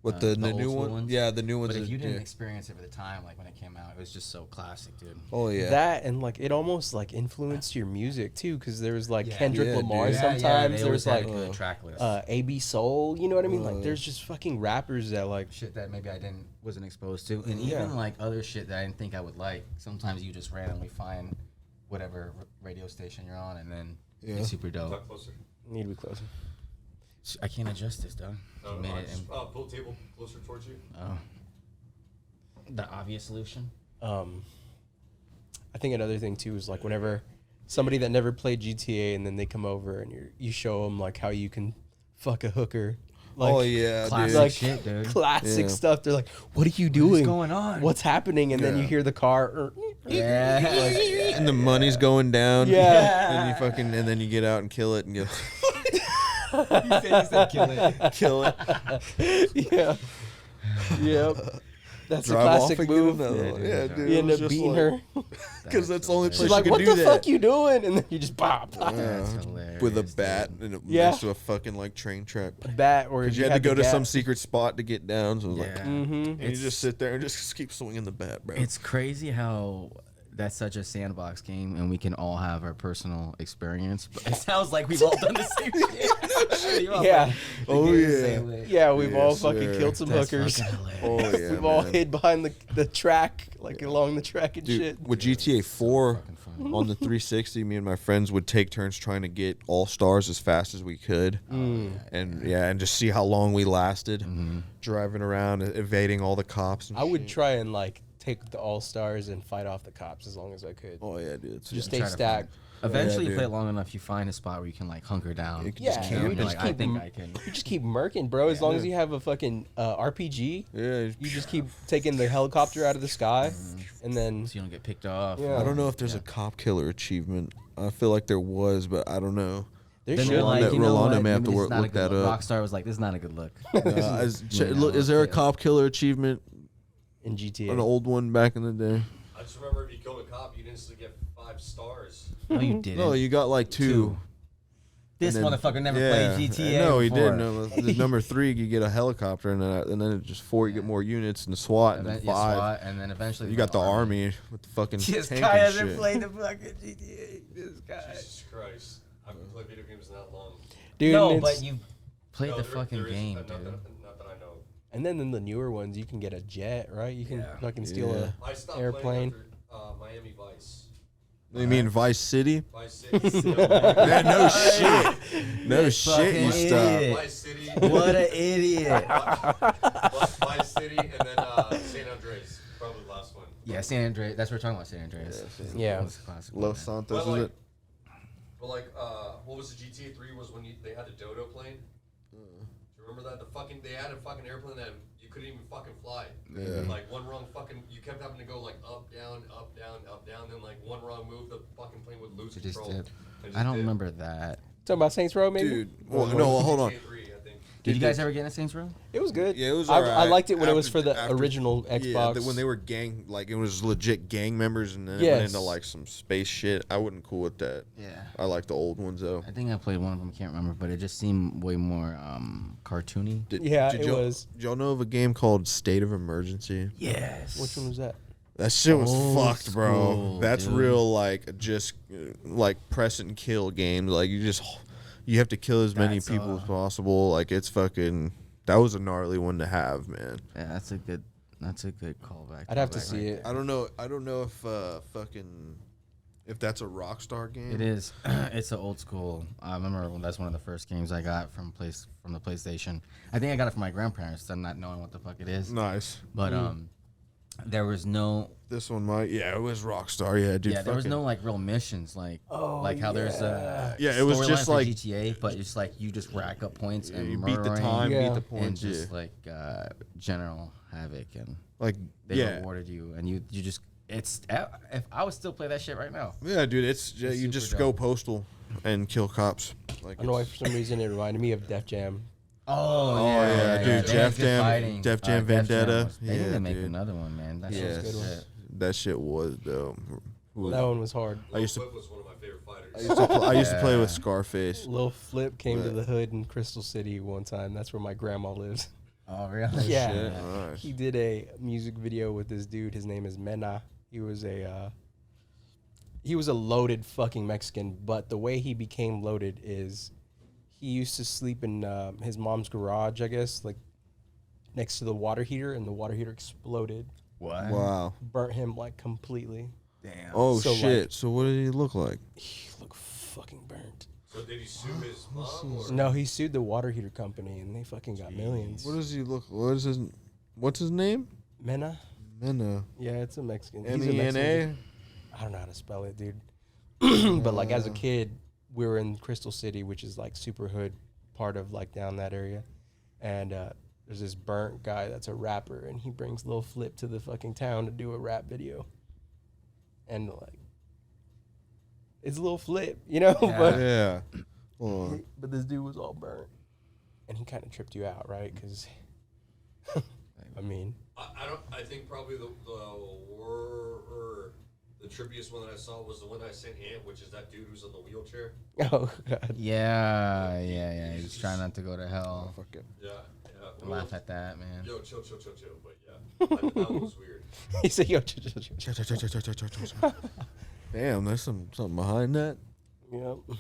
What the the new old school one? ones? Yeah, the new ones. But if are- you didn't yeah. experience it at the time, like when it came out, it was just so classic, dude. Oh yeah. That and like it almost like influenced your music too, because there was like Kendrick Yeah, Lamar dude. sometimes. they There was always like had a good track list. AB Soul, you know what I mean? Like there's just fucking rappers that like Shit that maybe I wasn't exposed to, and Yeah. even like other shit that I didn't think I would like. Sometimes you just randomly find whatever radio station you're on, and then Yeah. it's super dope. Talk closer. need to be closer. I can't adjust this, dog. You made it. And, pull the table closer towards you. oh, the obvious solution. I think another thing too is like whenever somebody that never played GTA and then they come over and you show them like how you can fuck a hooker. Like, oh yeah, Classic dude. like shit, dude. classic Yeah. stuff. They're like, "What are you doing? going on? What's happening?" And then you Yeah. hear the car. Yeah. And the money's going down. Yeah. And you fucking and then you get out and kill it and you he said kill it. kill it. Yeah. Yep. That's a Drive off classic and get move. another Yeah, one. dude. Yeah, You dude. You it end was up just beating like- her. Because that's the only place She's you like, can "What do the that. fuck you doing?" And then you just pop. That's Yeah. hilarious. With a dude. bat and it Yeah. next to a fucking like train track. Bat or Because you had to go the to some gas. secret spot to get down. So it was like, Yeah. Mhm. and you just sit there and just keep swinging the bat, bro. It's crazy how that's such a sandbox game, and we can all have our personal experience. But it sounds like we've all done the same shit. You all Yeah. like the Oh, game the yeah. same way. Yeah, we've Yes, all fucking sir. killed some That's hookers. fucking hilarious. Oh yeah, We've all man. hid behind the track, like along the track and Dude, shit. with GTA 4 fucking fun. on the 360, me and my friends would take turns trying to get all stars as fast as we could, and just see how long we lasted, driving around, evading all the cops. And I would shit. try and like take the all stars and fight off the cops as long as I could. Oh yeah, dude. It's Just just stay try to stacked. Eventually, Yeah, you play dude. it long enough, you find a spot where you can like hunker down. You can Yeah, just you camp. would You're just like, I keep think I can. You just keep murking, bro. As long as Yeah. you have a fucking RPG, Yeah. you just keep taking the helicopter out of the sky, and then So you don't get picked off. Yeah. I don't know if there's a cop killer achievement. I feel like there was, but I don't know. there Then should they're Rolando- like, be. that you know Rolando what? may have to Maybe this work- is not a look good that look. up. Rockstar was like, this is not a good look. Is there a cop killer achievement? in GTA. An old one back in the day? I just remember if you killed a cop, you'd instantly get 5 stars. No, you didn't. No, you got like two. This And then- motherfucker never yeah. played GTA. No, he before. didn't. No, the number 3, you get a helicopter, and then it's just 4, you get more units, and the SWAT, and then 5. SWAT, and then eventually You got the army with the fucking This tank guy and hasn't shit. played the fucking GTA. This guy. Jesus Christ. I haven't played video games in that long. Dude, No, it's- but you played No, the there- fucking there is- game, not dude. that I know. and then in the newer ones, you can get a jet, right? You can Yeah. fucking steal Yeah. I stopped Airplane. playing after Miami Vice. You mean Vice City? Vice City. Yeah, no shit. No This shit, you fucking stopped. idiot. Vice City. What an idiot. Vice City, and then San Andreas. Probably the last one. Yeah, San Andreas. That's what we're talking about, San Andreas. Yeah. That's a classic Los one, Santos, But, is like, it? But like, what was the GTA 3 was when they had the Dodo plane? Do you remember that? They had a fucking airplane that you couldn't even fucking fly. Yeah. Like one wrong fucking, you kept having to go like up, down, up, down, up, down. Then like one wrong move, the fucking plane would lose It just control. did. It just I don't did. remember that. Talking about Saints Row, maybe. Dude, well, no, hold on. GTA 3, I think. Did you guys ever get in a Saints Row? It was good. Yeah, it was I alright. liked it when it was After- for the after- original Xbox. Yeah, when they were gang, like it was legit gang members, and then it Yes. went into like some space shit. I wasn't cool with that. Yeah. I like the old ones though. I think I played one of them. Can't remember, but it just seemed way more cartoony. Yeah, it y'all, was. Did y'all know of a game called State of Emergency? Yes. Which one was that? That shit was Old fucked, bro. school, That's dude. real, like just like press and kill games. Like you have to kill as many That's, people as possible. Like it's fucking. That was a gnarly one to have, man. Yeah, that's a good callback. I'd have to Callback see right it. I don't know if if that's a Rockstar game. It is. It's an old school. I remember that's one of the first games I got from the PlayStation. I think I got it from my grandparents, them not knowing what the fuck it is. Nice. But there was no. This one might. Yeah, it was Rockstar. Yeah, dude. Yeah, there was fucking- no like real missions, like how there's a Yeah, it was storyline just for like- GTA, but it's like you just rack up points and you beat the murdering time, Yeah. beat the and points. just Yeah. like general havoc, and Like they yeah. rewarded you, and you just it's. If I would still play that shit right now. Yeah, dude. It's you super just dope. go postal and kill cops. Like I don't know why for some reason it reminded me of Def Jam. Oh, yeah, dude, They had Def good Jam- fighting. Def Jam Def Vendetta. was- They need Yeah, to make dude. another one, man. That Yeah, shit's good. Shit. that shit was dope. That one was hard. I used to- Flip was one of my favorite fighters. I used to play with Yeah. Scarface. Lil Flip came to Yeah. the hood in Crystal City one time. That's where my grandma lives. Oh, really? Yeah. Shit, nice. He did a music video with this dude. His name is Mena. He was a loaded fucking Mexican, but the way he became loaded is he used to sleep in his mom's garage, I guess, like next to the water heater, and the water heater exploded, What? Wow. burnt him like completely. Damn. Oh So, shit. like- So what did he look like? He looked fucking burnt. So did he sue his mom? Or? No, he sued the water heater company, and they fucking got millions. What does he look? What's his name? Mena? Mena. Yeah, it's a Mexican. He's a Mena. Mexican. I don't know how to spell it, dude. But like as a kid, we were in Crystal City, which is like super hood part of like down that area. And there's this burnt guy that's a rapper, and he brings Lil Flip to the fucking town to do a rap video. And like, it's Lil Flip, you know? Yeah. Yeah. Hold on. but this dude was all burnt. And he kind of tripped you out, right? Because, I mean, I think probably the trippiest one that I saw was the one I sent Ant, which is that dude who's on the wheelchair. oh, God. Yeah. He's trying not to go to hell. Fuck it. Yeah. Laugh at that, man. Yo, chill. But yeah, that one was weird. He said, yo, chill. Damn, there's something behind that. Yep. It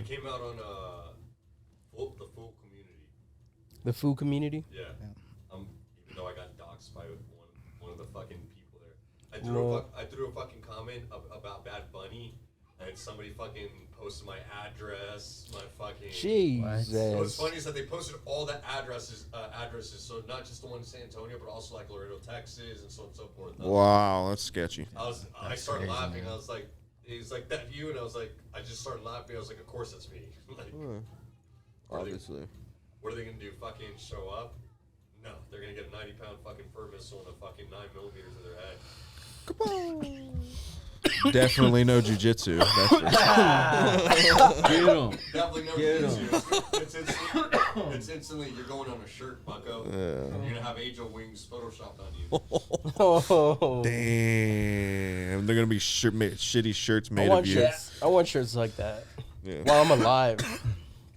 came out on the full community. The food community? Yeah. Even though I got doxxed by one of the fucking people there. I threw a fucking comment about Bad Bunny, and somebody fucking posted my address, my fucking. Jesus. So what's funny is that they posted all the addresses, so not just the one in San Antonio, but also like Laredo, Texas, and so on and so forth. Wow, that's sketchy. I started crazy, laughing. man. I was like, he's like, that you? And I was like, I just started laughing. I was like, of course that's me. Like, Obviously. what are they gonna do? Fucking show up? No, they're gonna get a 90-pound fucking fur missile and a fucking 9mm to their head. Definitely no jujitsu. That's for sure. Get him. Definitely never Get do. It's instantly you're going on a shirt, bucko. Yeah. You're gonna have Angel Wings photoshopped on you. Oh. Damn, they're gonna be shitty shirts I made want of you. shirts. I want shirts like that. Yeah. while I'm alive.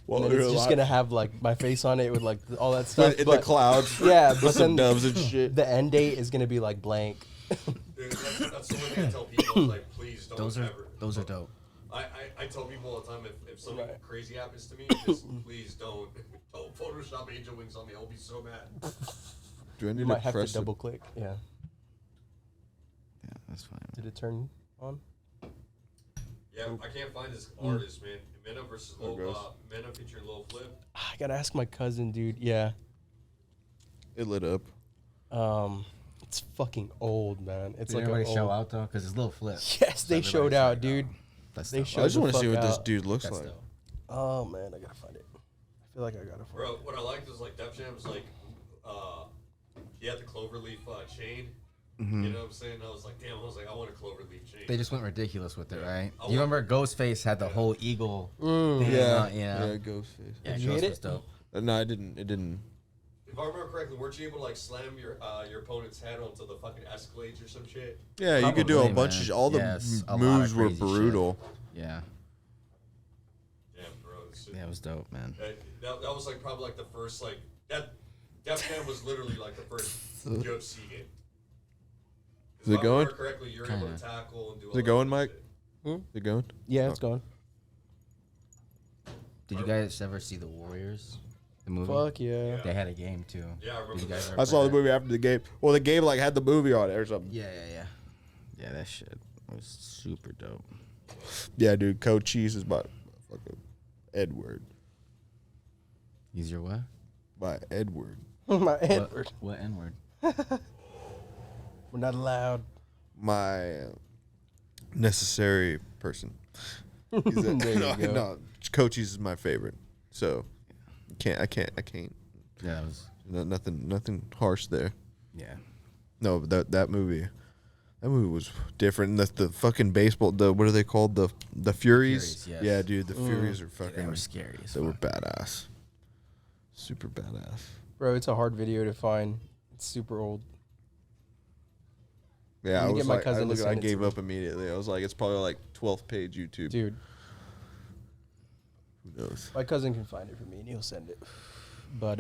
Well, And then it's just gonna have like my face on it with like all that stuff. in the clouds. Yeah, but with some then doves and shit. the end date is gonna be like blank. Dude, that's the one thing I tell people. Is like, please don't Those ever. are dope. I tell people all the time if something Right. crazy happens to me, just please don't Photoshop angel wings on me. I'll be so mad. Do I need You to might have to press the- double click. Yeah. Yeah, that's fine. Did it turn on? Yeah, I can't find this artist, man. Mena versus gross. Mena featuring Lil Flip. I gotta ask my cousin, dude. Yeah. It lit up. It's fucking old, man. It's Did like everybody a show old... out though? Because it's a little flip. Yes, they showed out, dude. That's They dope. showed I just the want to see fuck what this out. dude looks That's like. dope. Oh man, I gotta find it. I feel like I gotta find Bro, it. what I liked is like Def Jam's like, he had the cloverleaf chain. Mm-hmm. You know what I'm saying? I was like, damn. I was like, I want a cloverleaf chain. They just went ridiculous with it, right? I You remember Ghostface had the whole eagle thing Yeah, on, yeah, yeah. Ghostface. Yeah, Did you hit Ghost it? was dope. No, I didn't. It didn't. If I remember correctly, weren't you able to like slam your opponent's head onto the fucking escalates or some shit? Yeah, you could do a Probably, bunch man. of all the Yes, a lot of moves were crazy shit. brutal. Yeah. Damn, bro. Yeah, it was dope, man. That was like probably like the first like that. Def Jam was literally like the first UFC game. Is it going? Correctly, you're able to tackle and do. Is it going, Mike? Hmm? Is it going? Yeah, it's gone. Did you guys ever see The Warriors? The movie? Fuck yeah. They had a game too. Yeah, I remember Did you guys that. ever I saw play the movie after the game. Well, the game like had the movie on it or something. Yeah, yeah, yeah. Yeah, that shit was super dope. Yeah, dude. Code Cheese is my fucking Edward. He's your what? My Edward. My Edward. What N-word? We're not allowed. My necessary person. He's a, There you no, go. no, Code Cheese is my favorite. So I can't. Yeah, that was. Nothing harsh there. Yeah. No, but that movie was different. The fucking baseball. What are they called? The Furies. Furies, yes. Yeah, dude. The Furies are Yeah, fucking. they were scary as They were fuck. badass. Super badass. Bro, it's a hard video to find. It's super old. Yeah, I'm I gonna was get my like, cousin to I send it to gave me. up immediately. I was like, it's probably like 12th page YouTube. Dude, Who knows? my cousin can find it for me and he'll send it. But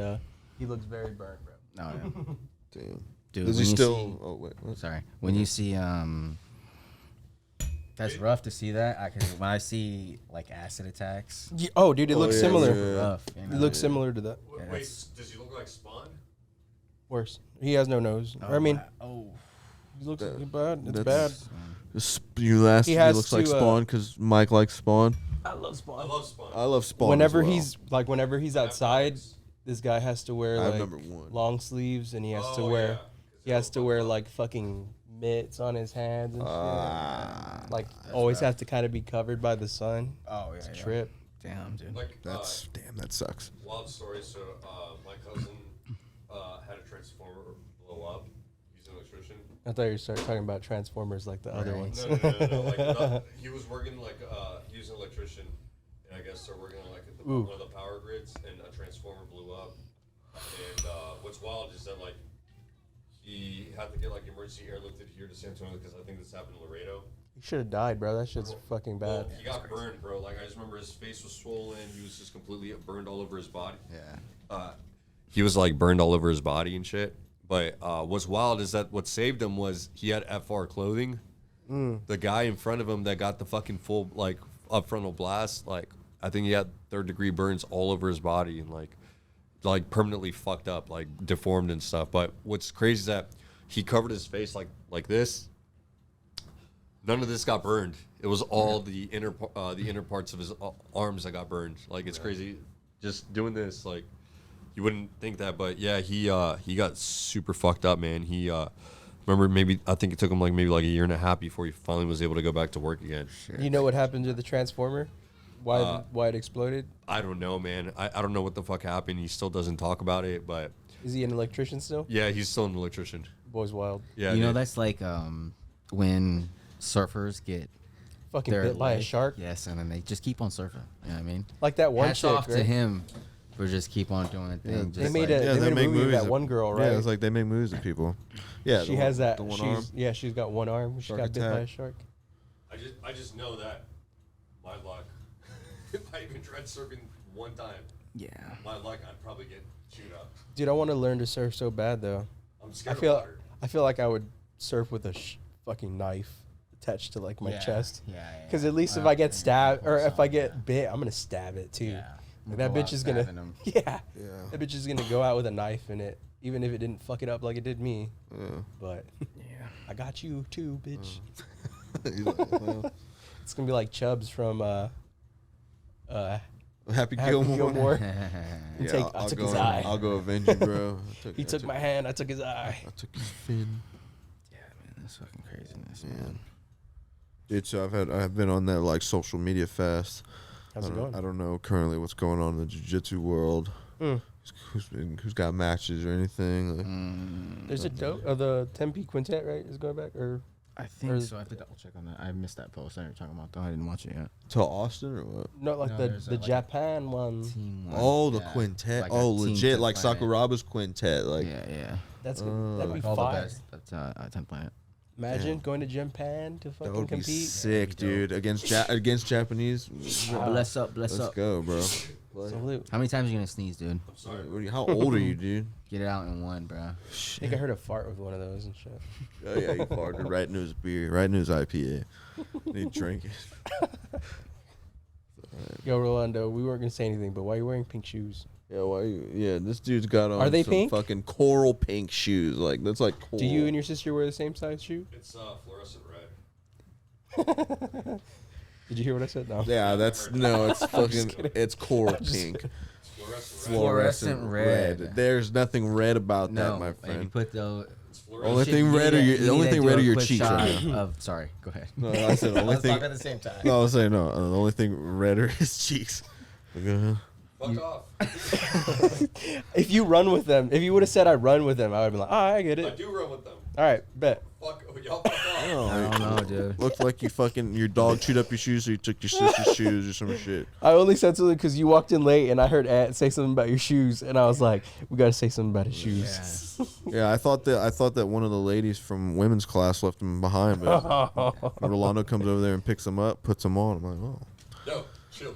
he looks very burnt, bro. No, yeah. Damn. Dude, Does when he you still? see- Oh wait. What? Sorry. When you see that's rough to see that. When I see like acid attacks, Oh, dude, it Oh, looks yeah, similar. yeah. rough. You It know? looks similar to that. Wait, that's- does he look like Spawn? Worse. He has no nose. Oh, I mean, oh, he looks That- bad. It's bad. that's- You asked He if he has looks like to, Spawn because Mike likes Spawn. I love I Spawn. love Spawn. I love Spawn. Whenever as well. whenever he's outside, this guy has to wear I have like number one. long sleeves and he has to Oh, wear yeah, 'cause he has to wear like fucking mitts on his hands and shit. Ah, Like always has to kind of be covered by the sun. oh It's a yeah. trip. Damn, dude. like that's damn. That sucks. wild story. So my cousin had a transformer blow up. He's an electrician. I thought you started talking about Transformers like the other Right. ones. No. Like, he was working like he was an electrician, and I guess they're working on like Ooh. one of the power grids, and a transformer blew up. And what's wild is that like he had to get like emergency airlifted here to San Antonio because I think this happened in Laredo. He should have died, bro. That shit's fucking bad. Well, he got burned, bro. Like I just remember his face was swollen. He was just completely burned all over his body. Yeah. He was like burned all over his body and shit. But what's wild is that what saved him was he had FR clothing. The guy in front of him that got the fucking full like up frontal blast, like I think he had 3rd-degree burns all over his body and like permanently fucked up, like deformed and stuff. But what's crazy is that he covered his face like this. None of this got burned. It was all the inner parts of his arms that got burned. Like it's crazy, just doing this. Like you wouldn't think that, but yeah, he got super fucked up, man. He remember I think it took him maybe a year and a half before he finally was able to go back to work again. You know what happened to the Transformer? Why it exploded? I don't know, man. I don't know what the fuck happened. He still doesn't talk about it, but Is he an electrician still? yeah, he's still an electrician. Boy's wild. Yeah, You know dude. that's like when surfers get Fucking their bit by a leg- shark. Yes, and then they just keep on surfing. You know what I mean? Like that one Hats chick, off right? to him for just keep on doing the thing. They just made like, a they made a movie of that one girl, right? Yeah, it's like they make movies of people. Yeah, she has that. The one she's arm. yeah, she's got one arm. She Shark got bit by a attack. shark. I just know that my luck. if I even tried surfing one time, Yeah. my luck, I'd probably get chewed up. Dude, I want to learn to surf so bad though. I'm scared of I water. feel like I would surf with a fucking knife attached to like my chest. Yeah. Because at least if I get stabbed or if I get bit, I'm gonna stab it too. Yeah. Like, that bitch is gonna. Yeah. Yeah. That bitch is gonna go out with a knife in it, even if it didn't fuck it up like it did me. Yeah. But Yeah. I got you too, bitch. He's like, well, It's gonna be like Chubbs from Happy Happy Gilmore. Gilmore. Yeah, I took his eye. I'll go avenge you, bro. He took my hand. I took his eye. I took his fin. Yeah, man, that's fucking craziness, Man. man. Dude, so I've been on that like social media fast. How's it I going? don't know currently what's going on in the jiu-jitsu world. Mm. Who's got matches or anything? Like, There's a the Tempe Quintet, right? Is going back or I think Or- so. I have to double check on that. I missed that post that you're talking about, though. I didn't watch it yet. to Austin or what? not like No, the there's the like a Japan one. Team one. Oh, the Yeah, quintet. like a Oh, team legit, to like planet. Sakuraba's quintet. Like, Yeah. That's good. That'd be Like all the fire. best. That's 10 planet. Imagine Yeah. going to Japan to that fucking would be compete. sick, dude. Against Japanese. Bless up. Let's go, bro. Salute. How many times are you gonna sneeze, dude? I'm sorry. How old are you, dude? Get it out in one, bro. I think I heard a fart with one of those and shit. Oh yeah, he farted right into his beer, right into his IPA. And he drank it. Yo, Rolando, we weren't gonna say anything, but why are you wearing pink shoes? Yeah, why? Yeah, this dude's got on. Are they some pink? Fucking coral pink shoes. Like that's like. Coral. Do you and your sister wear the same size shoe? It's fluorescent red. Did you hear what I said? No. Yeah, that's no. It's fucking. kidding. It's coral just pink. It's fluorescent red. Fluorescent red. There's nothing red about that, No, my if you friend. put the It's Only fluorescent. thing red are your. The only thing red are your cheeks. Right now. Sorry, go ahead. No, I said the only Let's thing. talk at the same time. No, I was saying no. The only thing red are his cheeks. Fuck off. If you run with them, if you would have said I run with them, I would have been like, I get I it. do run with them. All right, bet. Fuck, y'all fuck off. I don't know, dude. Looked like you fucking your dog chewed up your shoes, so you took your sister's shoes or some shit. I only said something because you walked in late and I heard Ant say something about your shoes, and I was like, we gotta say something about his shoes. Yeah, I thought that one of the ladies from women's class left him behind, but Rolando comes over there and picks them up, puts them on. I'm like, oh. Yo, chill.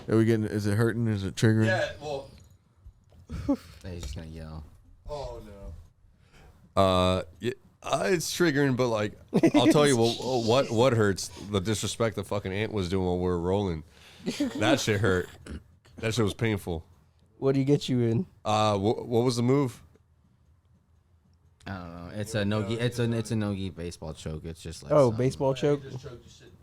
Are we getting? Is it hurting? Is it triggering? Yeah, well. He's just gonna yell. Oh no. Yeah, it's triggering, but like, I'll tell you what hurts. The disrespect that fucking Ant was doing while we were rolling. That shit hurt. That shit was painful. What do you get you in? What was the move? I don't know. It's a no-gi. It's a no-gi baseball choke. It's just like Baseball choke.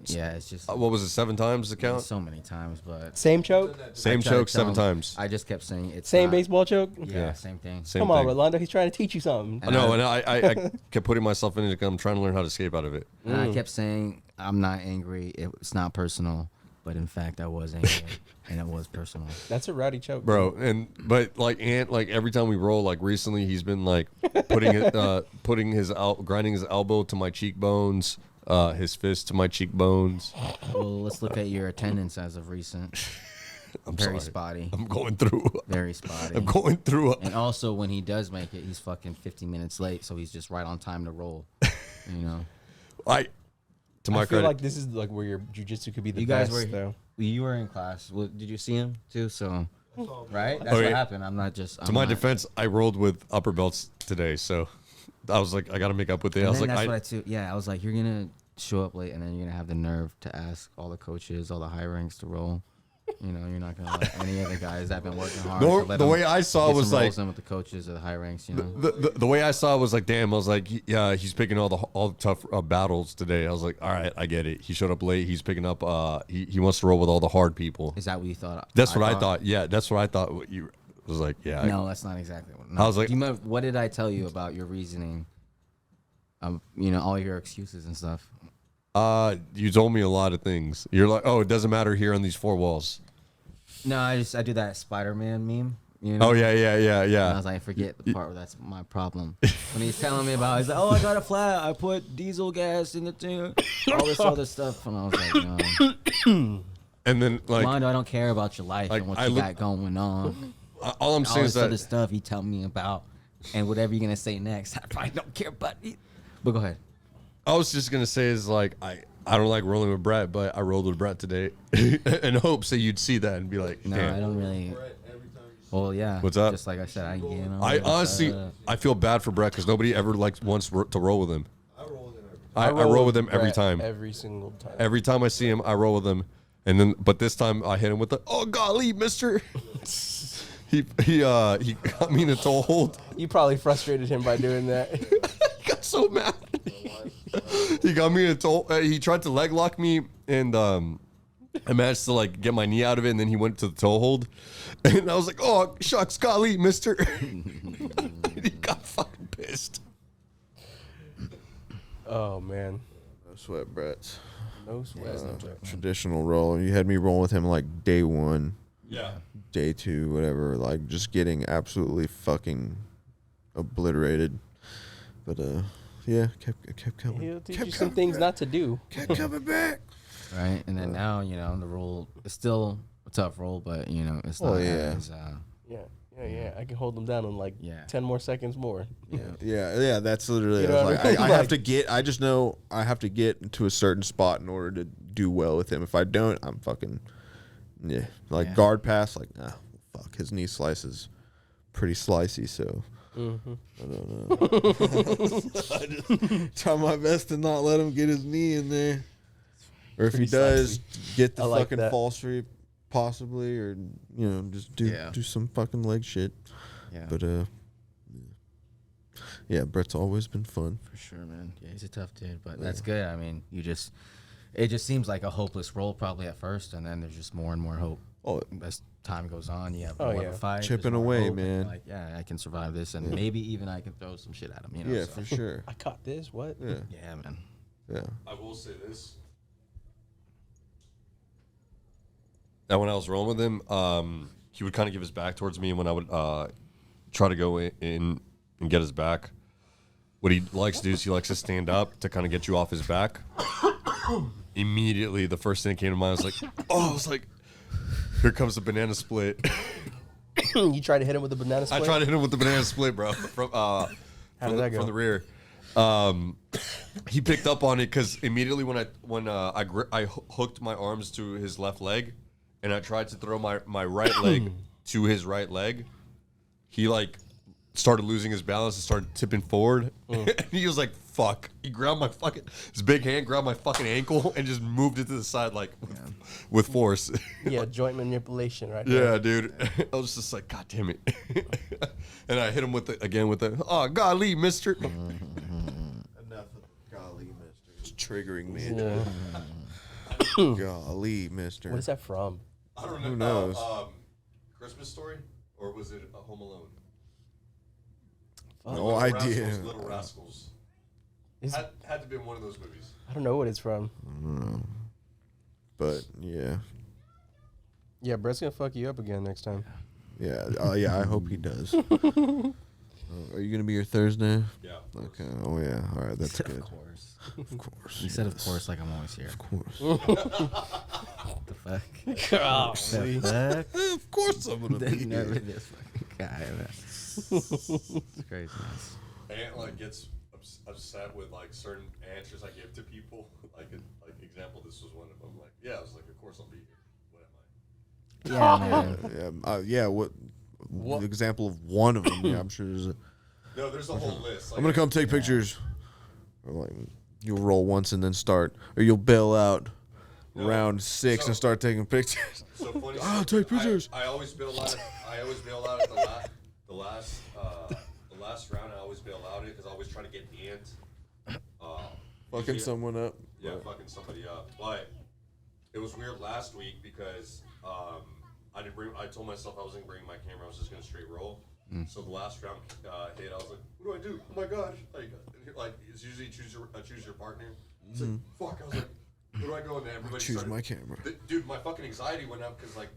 Yeah, it's just What was it? 7 times the count? so many times, but Same choke. Same I tried to choke tell 7 him- times. I just kept saying it's Same not- baseball choke. Yeah, same thing. Same Come on, thing. Rolando. He's trying to teach you something. And No, and I kept putting myself in it because I'm trying to learn how to escape out of it. And I kept saying I'm not angry. It's not personal, but in fact I was angry, and it was personal. That's a rowdy choke, Bro, but like Ant, like every time we roll, like recently he's been like grinding his elbow to my cheekbones, his fist to my cheekbones. Well, let's look at your attendance as of recent. I'm Very sorry. spotty. I'm going through. Very spotty. I'm going through. And also, when he does make it, he's fucking 50 minutes late, so he's just right on time to roll. You know. To my I feel credit, like this is like where your jujitsu could be the You guys best, were though. you were in class. Well, did you see him too? So, right? That's Okay. what happened. I'm not just. to my defense, I rolled with upper belts today, so I was like, I got to make up with it. I And was then like, that's what I too. Yeah, I was like, you're gonna show up late, and then you're gonna have the nerve to ask all the coaches, all the high ranks to roll. You know, you're not gonna let any of the guys that have been working hard. to let the them way I saw get was some like rolls in with the coaches or the high ranks. You know. the way I saw it was like, damn. I was like, yeah, he's picking all the tough battles today. I was like, all right, I get it. He showed up late. He's picking up. He wants to roll with all the hard people. Is that what you thought? That's what I thought. Yeah, that's what I thought. What you was like, yeah. No, that's not exactly what. No. I was like- Do you remember, what did I tell you about your reasoning? You know, all your excuses and stuff. You told me a lot of things. You're like, oh, it doesn't matter here on these 4 walls. No, I do that Spider-Man meme. You know? Oh yeah. And I was like, forget the part where that's my problem. When he's telling me about, he's like, oh, I got a flat. I put diesel gas in the thing, all this other stuff, and I was like, no, And then like, Mondo, I don't care about your life like, and what I you look- got going on. all I'm All saying is this other that stuff you tell me about, and whatever you're gonna say next, I probably don't care about it. But go ahead. I was just gonna say is like I don't like rolling with Brett, but I rolled with Brett today in hopes that you'd see that and be like, No, damn. I don't really. Well, yeah. What's up? Just like I said, I honestly, I feel bad for Brett because nobody ever wants to roll with him. I roll with him every Brett time. Every single time. Every time I see him, I roll with him. And then, but this time I hit him with the, oh golly, mister. he got me in a toe hold. You probably frustrated him by doing that. He got so mad. He got me in a toe. He tried to leg lock me, and I managed to like get my knee out of it, and then he went to the toe hold, and I was like, "Oh shucks, golly, mister." He got fucking pissed. Oh man, No sweat, Brett. no sweat. Traditional roll. You had me rolling with him like day 1, Yeah. day 2, whatever. Like just getting absolutely fucking obliterated. But yeah, kept coming. He'll teach Kept you some coming things back. not to do. Kept coming back. Right, and then now the role is still a tough role, but it's Oh, not yeah. as Yeah. I can hold them down in like 10 more seconds more. Yeah. That's literally. You I know was what like, I mean? I have Like- to get. I just know I have to get to a certain spot in order to do well with him. If I don't, I'm fucking. Yeah, like guard pass. Like, fuck. His knee slice is pretty slicey, so. Mm-hmm. I don't know. I just try my best to not let him get his knee in there. Or if he Pretty does, get the I like fucking that. fall sweep, possibly, or just do some fucking leg shit. yeah, But yeah, Brett's always been fun. for sure, man. Yeah, he's a tough dude, but that's good. I mean, it just seems like a hopeless role probably at first, and then there's just more and more hope. Oh, As time goes on, you have Oh, more yeah. of a fight, Chipping there's more away, hope, and man. like, yeah, I can survive this, and maybe even I can throw some shit at him. yeah, so. for sure. I caught this. What? Yeah, Yeah, man. yeah. I will say this. That when I was rolling with him, he would kind of give his back towards me, and when I would try to go in and get his back, what he likes to do is he likes to stand up to kind of get you off his back. Immediately, the first thing that came to mind was like, oh, I was like, here comes the banana split. You tried to hit him with a banana split? I tried to hit him with the banana split, bro, from did that go? from the rear. He picked up on it because immediately when I hooked my arms to his left leg, and I tried to throw my right leg to his right leg, he like started losing his balance and started tipping forward. And he was like, "Fuck!" He grabbed his big hand grabbed my fucking ankle and just moved it to the side like with force. Yeah, joint manipulation, right? Yeah, dude. I was just like, God damn it. And I hit him with the oh golly, mister. Enough of golly, mister. It's triggering me. Yeah. Golly, mister. What is that from? I don't know. Who knows? Christmas Story, or was it Home Alone? No Little idea. Rascals, Little Rascals. Is- Had to be in one of those movies. I don't know what it's from. But yeah, Yeah, Brett's gonna fuck you up again next time. yeah. Yeah. I hope he does. Are you gonna be here Thursday? Yeah. Okay. Oh yeah. All right. That's Of good. course. Of course. You said, of yes. course, like I'm always here. Of course. What the fuck? Golly. The fuck? Of course I'm gonna be Never here. this fucking guy, man. It's crazy, man. Aunt like gets upset with like certain answers I give to people. Like example, this was one of them. Like, yeah, I was like, of course I'll be here. What am I? Yeah, man. Yeah. What? The example of one of them? Yeah, I'm sure there's a. No, there's a whole list. Like, I'm gonna come take pictures. Or like you'll roll once and then start, or you'll bail out round 6 and start taking pictures. So funny. Take pictures. I always bail out. I always bail out at the last round. I always bail out it because I always try to get the ant. Fucking someone up. Yeah, fucking somebody up. But it was weird last week because I told myself I wasn't bringing my camera. I was just gonna straight roll. So the last round hit, I was like, "What do I do? Oh my gosh!" Like it's usually choose your partner. It's like fuck. I was like, "Where do I go?" And then everybody Choose started, my camera. Dude, my fucking anxiety went up because like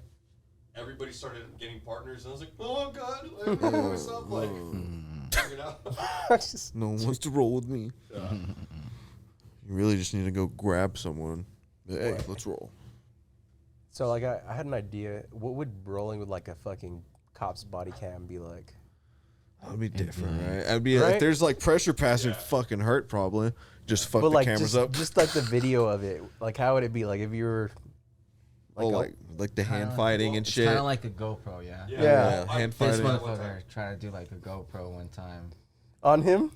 everybody started getting partners, and I was like, "Oh god!" Like, by myself, like, you know. No one wants to roll with me. Yeah. You really just need to go grab someone. Hey, let's roll. So like I had an idea. What would rolling with like a fucking cop's body cam be like? That'd be different, right? I'd be Right? if there's like pressure passing, fucking hurt probably. Just fuck But the like cameras just, up. just like the video of it. Like how would it be? Like if you were Like the hand Kinda fighting and It's shit. kind of like a GoPro, yeah. Yeah. Hand This fighting. motherfucker tried to do like a GoPro one time. on him,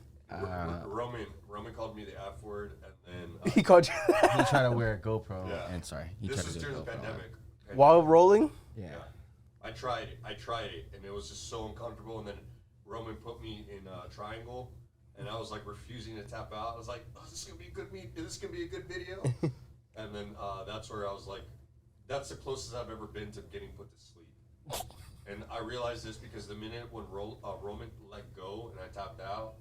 Roman called me the F word, and then he called you He tried to wear a GoPro, Yeah. and sorry, he this tried was to do a during the GoPro. pandemic. while rolling. Yeah. I tried it, and it was just so uncomfortable. And then Roman put me in a triangle, and I was like refusing to tap out. I was like, "Oh, this is gonna be a good This is gonna be a good video." And then that's where I was like, "That's the closest I've ever been to getting put to sleep." And I realized this because the minute when Roman let go and I tapped out,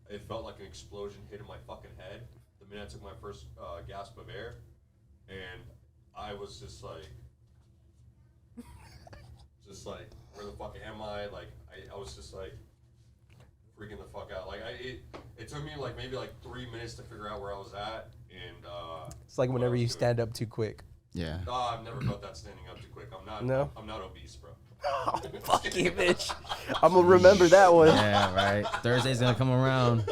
it felt like an explosion hitting my fucking head. The minute I took my first gasp of air, and I was just like, where the fuck am I? Like, I was just like freaking the fuck out. Like, it took me like maybe like 3 minutes to figure out where I was at, and It's like what I whenever was you doing. stand up too quick. Yeah. I've never felt that standing up too quick. I'm not obese, bro. Fuck you, bitch. I'm gonna remember that one. Yeah, right. Thursday's gonna come around.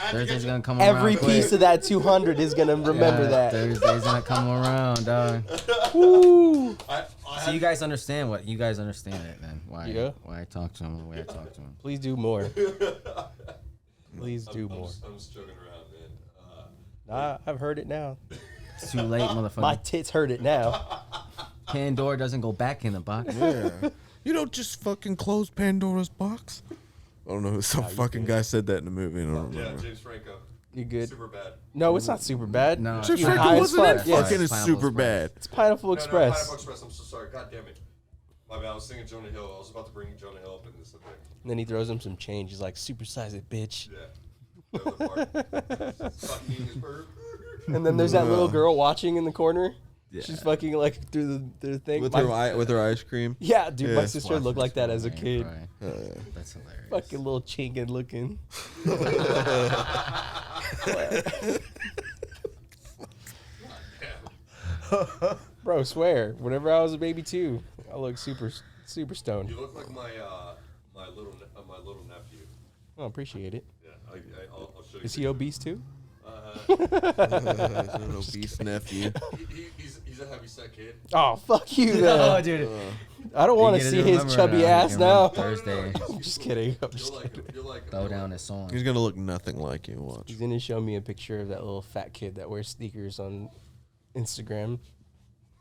Thursday's gonna come Every around. piece of that 200 is gonna remember that. Thursday's gonna come around, dog. Woo. So you guys understand it then? Why? Yeah. Why I talk to him the way I talk to him? Please do more. Please do more. I'm just joking around, man. Nah, I've heard it now. It's too late, motherfucker. My tits heard it now. Pandora doesn't go back in the box. Yeah. You don't just fucking close Pandora's box. I don't know who some fucking guy said that in the movie. I don't Yeah, remember. James Franco. You good? Super bad. No, it's not super bad. No, James You're Franco high as wasn't in fuck. Yes. fucking Pineapple super Express. bad. It's Pineapple No, Express. Pineapple Express. I'm so sorry. God damn it. My bad. I was thinking Jonah Hill. I was about to bring Jonah Hill up in this thing. And then he throws him some change. He's like, supersize it, bitch. Yeah. The other part. Fucking his bird. And then there's that little girl watching in the corner. Yeah. She's fucking like through the thing. With My- her ice cream. Yeah, dude, my Yeah. sister looked like that as a kid. That's hilarious. Fucking little chinkin looking. Bro, swear. Whenever I was a baby too, I looked super stoned. You look like my little nephew. I appreciate it. Yeah, I'll show you. Is he obese too? He's an obese nephew. He's a heavy set kid. Oh, fuck you, Oh, man. dude. I don't want You to get see his remember chubby now. You ass can now. remember Thursday. I'm just kidding. I'm just You'll kidding. like. You'll like. Throw down his song. He's gonna look nothing like you. Watch. He's gonna show me a picture of that little fat kid that wears sneakers on Instagram.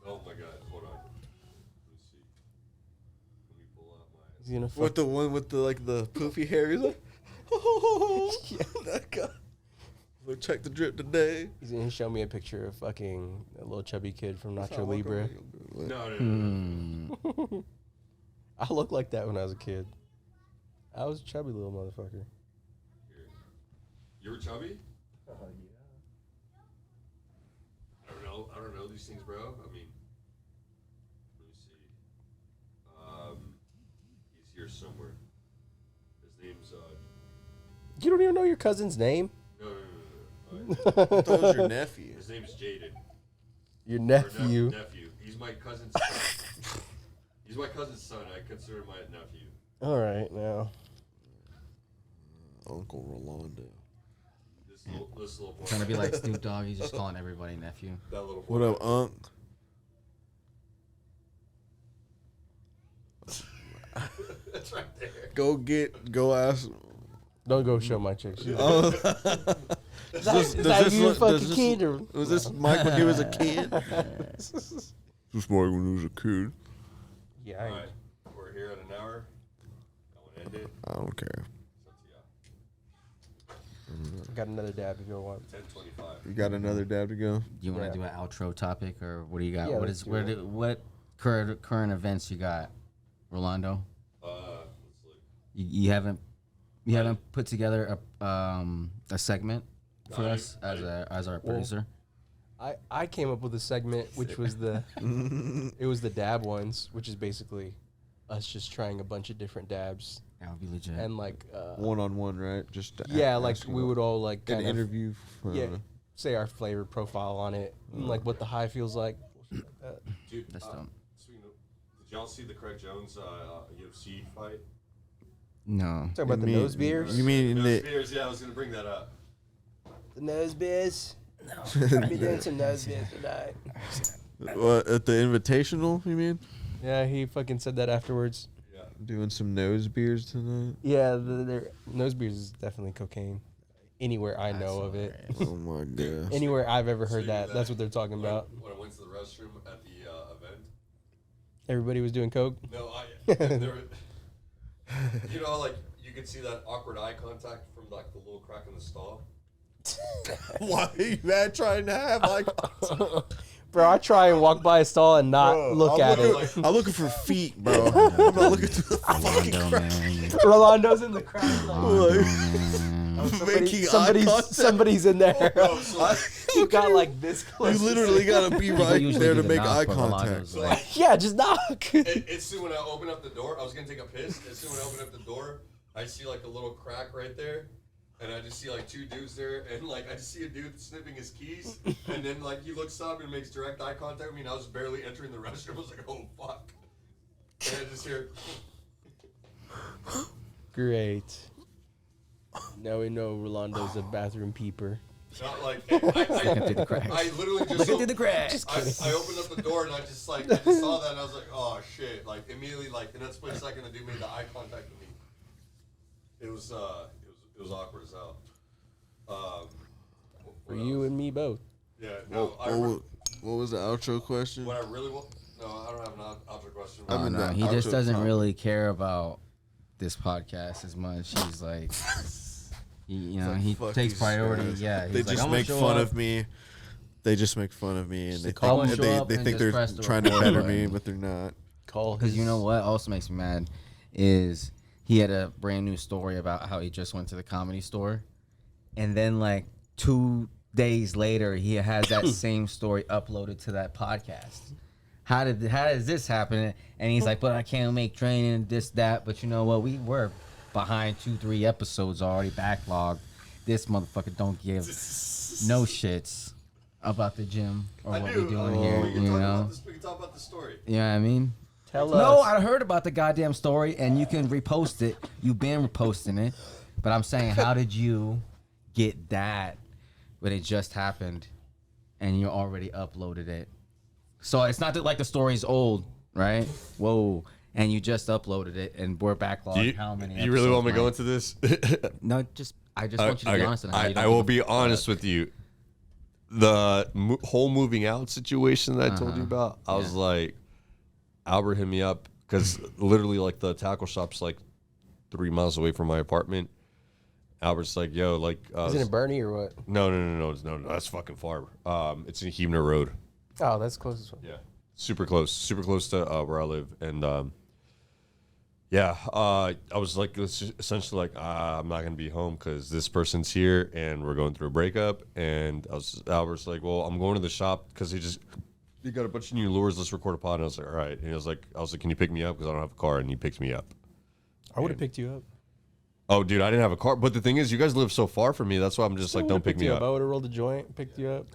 Oh my god. Hold on. Let me see. Let me pull out my. He's gonna fuck. With the one with the poofy hair. He's like, that guy. Look, check the drip today. He's gonna show me a picture of fucking a little chubby kid from Nacho Libre. No. I looked like that when I was a kid. I was a chubby little motherfucker. Here. You were chubby? Oh yeah. I don't know these things, bro. I mean, let me see. He's here somewhere. His name's You don't even know your cousin's name? no. I thought it was your nephew. His name's Jaden. Your Or nephew. Nephew. He's my cousin's son. He's my cousin's son. I consider him my nephew. All right, now. Uncle Rolando. This little boy. Trying to be like Snoop Dogg. He's just calling everybody nephew. That little boy. What up, Unc? That's right there. Go ask. Don't go show my chick. She's Oh, is that you fucking kid or? was this Mike when he was a kid? This Mike when he was a kid. Yeah, I, Alright. We're here at an hour. I want to end it. I don't care. It's up to y'all. got another dab if you want. 10:25. You got another dab to go? You want Yeah. to do an outro topic, or what do you got? Yeah, what let's is do where it. what current events you got, Rolando? Let's look. You haven't put together a segment for No, us as our producer. I came up with a segment which was it was the dab ones, which is basically us just trying a bunch of different dabs That would be legit. and like One-on-one, right? Just to yeah, like ask we you would all like an kind of interview. yeah say our flavor profile on it and like what the high feels like. Dude, That's dumb. speaking of, did y'all see the Craig Jones UFC fight? No. Talking about the nose beers. You mean Nose beers, yeah, I was gonna bring that up. The nose beers? No. I'll be doing some nose beers tonight. what, at the invitational? You mean Yeah, he fucking said that afterwards. Yeah. doing some nose beers tonight? Yeah, nose beers is definitely cocaine. Anywhere I know of it. Oh my god. Anywhere I've ever heard So that. That's what they're talking about. When I went to the restroom at the event. Everybody was doing coke. No, there were, you know, like you could see that awkward eye contact from like the little crack in the stall. Why are you mad trying to have like? Bro, I try and walk by a stall and not look at it. I'm looking for feet, bro. I'm not looking to the fucking Rolando, crack. man. Rolando's in the crowd. Rolando, man. Making eye contact. Somebody's in there. Bro, so like, You got like this close. You literally gotta be right usually there do to the make knock, eye but contact. Rolando's like, Yeah, just knock. it's soon when I open up the door, I was gonna take a piss. As soon when I open up the door, I see like a little crack right there. And I just see like two dudes there, and like I just see a dude sniffing his keys, and then like he looks up and makes direct eye contact with me, and I was barely entering the restroom. I was like, oh fuck. And I just hear, Great. Now we know Rolando's a bathroom peeper. not like through the cracks. I literally just Looking through the cracks. I opened up the door and I just saw that and I was like, oh shit! Like immediately, like in that split second, the dude made the eye contact with me. It was awkward as hell. For you and me both. Yeah. No. What was the outro question? What I really want? No, I don't have an outro question. I'm in no, that he just outro doesn't time. really care about this podcast as much. He's like, he Fuck takes these priority. guys. Yeah, They he's like, just "I'm gonna make show fun up." of me. They just make fun of me, and they call him, think show up, they and think just they're press the trying to record better button. me, but they're not. Call Because you know what also makes me mad is he had a brand new story about how he just went to the Comedy Store, and then like 2 days later he has that same story uploaded to that podcast. How does this happen? And he's like, but I can't make training, this, that. But you know what? We were behind 2-3 episodes already backlogged. This motherfucker don't give no shits about the gym or what we're doing here. We can You talk know? about this. We can talk about the story. You know what I mean? Tell No, us. I heard about the goddamn story, and you can repost it. You've been reposting it. But I'm saying, how did you get that when it just happened and you already uploaded it? So it's not that like the story's old, right? Whoa. And you just uploaded it, and we're backlogged. How many You really want me to go episodes, into this? Mike? No, I just want you to be honest. On how you don't I will give a be honest with you. The whole moving out situation that I told you about, I was like, Albert hit me up because literally like the tackle shop's like 3 miles away from my apartment. Albert's like, yo, like, Is it in Bernie or what? no, that's fucking far. It's in Huebner Road. Oh, that's closest one. Yeah, super close to where I live, and yeah, I was like, essentially like, I'm not gonna be home because this person's here, and we're going through a breakup. And Albert's like, well, I'm going to the shop because he got a bunch of new lures. Let's record a pod. And I was like, all right. And I was like, can you pick me up because I don't have a car? And he picked me up. I would have picked you up. Oh, dude, I didn't have a car. But the thing is, you guys live so far from me. That's why I'm just like, don't pick me I up. would have rolled a joint, picked you up.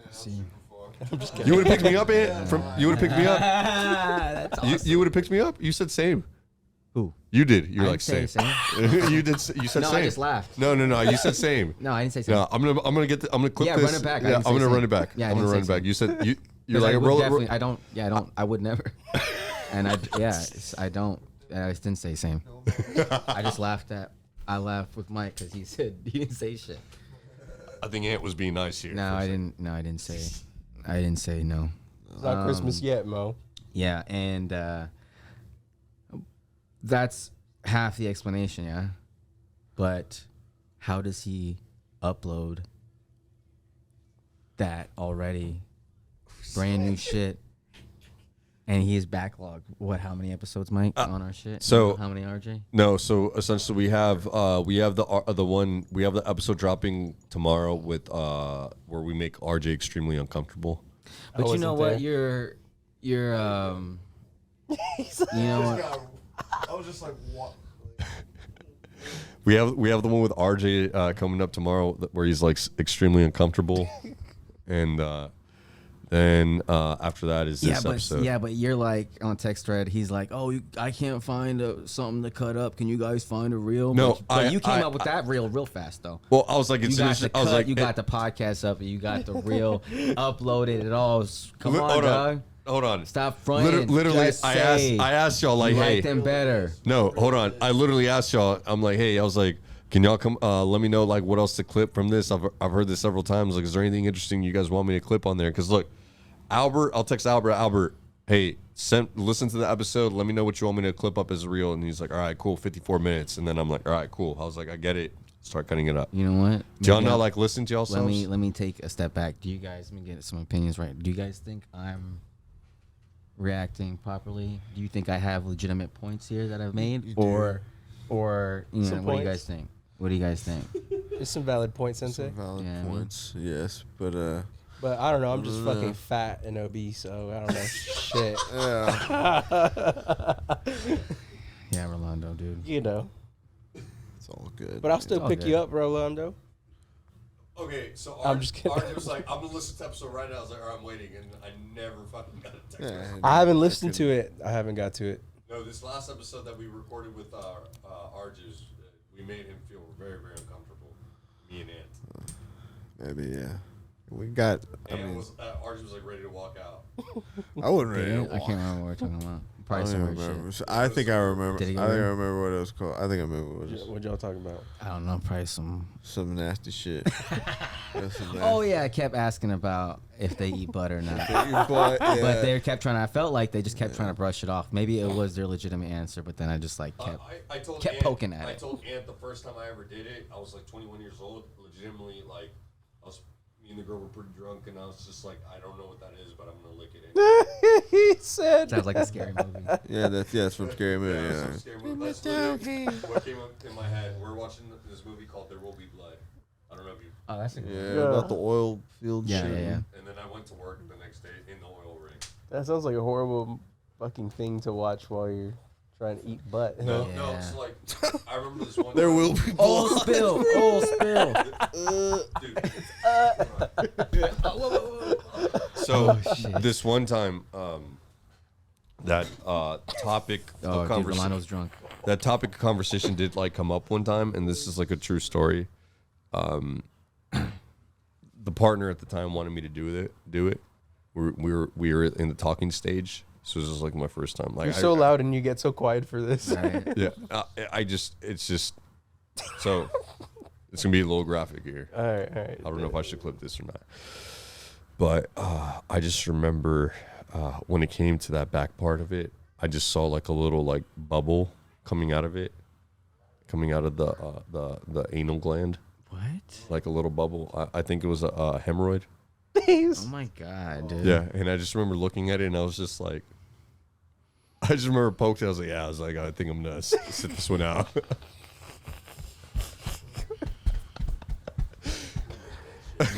I'm just kidding. You would have picked me up, Ant? You would have picked me up. That's awesome. You would have picked me up. You said same. Who? You did. You were I like didn't say same. You did. You said No, same. I just laughed. No. You said same. No, I didn't say something. No, I'm gonna clip Yeah, this. run it back. I Yeah, didn't I'm say gonna same. run it back. Yeah, I I'm gonna didn't run it say back. You said you're 'Cause like I a would roll. definitely, I would never. And I don't. I just didn't say same. I just laughed I laughed with Mike because he said he didn't say shit. I think Ant was being nice here. No, I didn't. No, I didn't say. I didn't say no. It's not Christmas yet, Mo. Yeah, and that's half the explanation. Yeah, but how does he upload that already? Brand new shit. And he is backlogged. What? How many episodes, Mike, on our shit? so- how many, RJ? No, so essentially we have the episode dropping tomorrow with where we make RJ extremely uncomfortable. But you wasn't know there. what? You're you know what? I was just like, what? We have the one with RJ coming up tomorrow where he's like extremely uncomfortable, and Then after that is this episode. But you're like on text thread. He's like, "Oh, I can't find something to cut up. Can you guys find a reel?" No, but you came up with that reel real fast though. Well, I was like, You got the I was cut, like, you got the podcast up, and you got the reel uploaded. It all. Come on, dog. Hold on. Stop fronting. Literally, Just I say asked y'all like, you hey, like them better. no, hold on. I literally asked y'all. I'm like, hey, I was like, can y'all come? Let me know like what else to clip from this. I've heard this several times. Like, is there anything interesting you guys want me to clip on there? Because look, Albert, I'll text Albert. Albert, hey, listen to the episode. Let me know what you want me to clip up as a reel. And he's like, all right, cool, 54 minutes. And then I'm like, all right, cool. I was like, I get it. Start cutting it up. You know what? Do y'all not like listen to yourselves? Let me take a step back. Do you guys? Let me get some opinions right. Do you guys think I'm reacting properly? Do you think I have legitimate points here that I've made, or you know, what do you guys think? What do you guys think? There's some valid points, Sensei. Some valid Yeah, I mean- points, yes, but But I don't know. I'm just fucking fat and obese, so I don't know shit. Yeah, Rolando, dude. You know. it's all good. But I'll still all pick good. you up, Rolando. Okay, so I'm just kidding. Arj was like, I'm gonna listen to the episode right now. I was like, all right, I'm waiting, and I never fucking got a text message. I haven't listened to it. I haven't got to it. No, this last episode that we recorded with Arjus, we made him feel very, very uncomfortable. Me and Ant. Maybe, yeah. We got. Arjus was like ready to walk out. I wasn't ready. Damn, to I walk. can't remember what we're talking about. I Probably don't some even weird remember. shit. I think I remember. Did he I go think I in? remember what it was called. I think I remember what it was. What y'all talking about? I don't know. Probably some. Some nasty shit. That's some Oh nasty- yeah, I kept asking about if they eat butt or not. But, yeah. But they kept trying. I felt like they just kept trying to brush it off. Maybe it was their legitimate answer, but then I just like kept. I told kept Ant, poking at I it. told Ant the first time I ever did it, I was like 21 years old. Legitimately, like, me and the girl were pretty drunk, and I was just like, I don't know what that is, but I'm gonna lick it anyway. He said. Sounds like a scary movie. Yeah, that's from Scary Movie. Yeah, Yeah. some scary movie. That's literally what came up in my head. We're watching this movie called There Will Be Blood. I don't know if you. Oh, that's a good Yeah, about the oil field Yeah, shit. yeah, yeah. And then I went to work the next day in the oil rig. That sounds like a horrible fucking thing to watch while you're trying to eat butt. No, huh? no, Yeah. it's like I remember this one. There time- will be Oh, blood. spill! Oh, spill! Dude. So shit. this one time, that topic Oh, of dude, conversation, Rolano's drunk. that topic of conversation did like come up one time, and this is like a true story. The partner at the time wanted me to do it. We were in the talking stage, so this was like my first time. Like You're so loud and you get so quiet for this. Right. yeah, it's just so it's gonna be a little graphic here. All right. I don't know if I should clip this or not. But I just remember when it came to that back part of it, I just saw like a little like bubble coming out of it, coming out of the anal gland, What? like a little bubble. I think it was a hemorrhoid. Oh my god, dude. Yeah, and I just remember looking at it and I was just like, I just remember poking. I was like, I think I'm gonna sit this one out.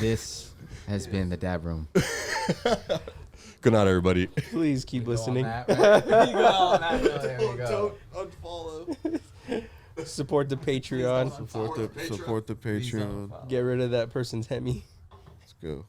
This has been the Dab Room. Good night, everybody. Please keep listening. There we go. Unfollow. Support the Patreon. Support the Patreon. Get rid of that person's Hemi. Let's go.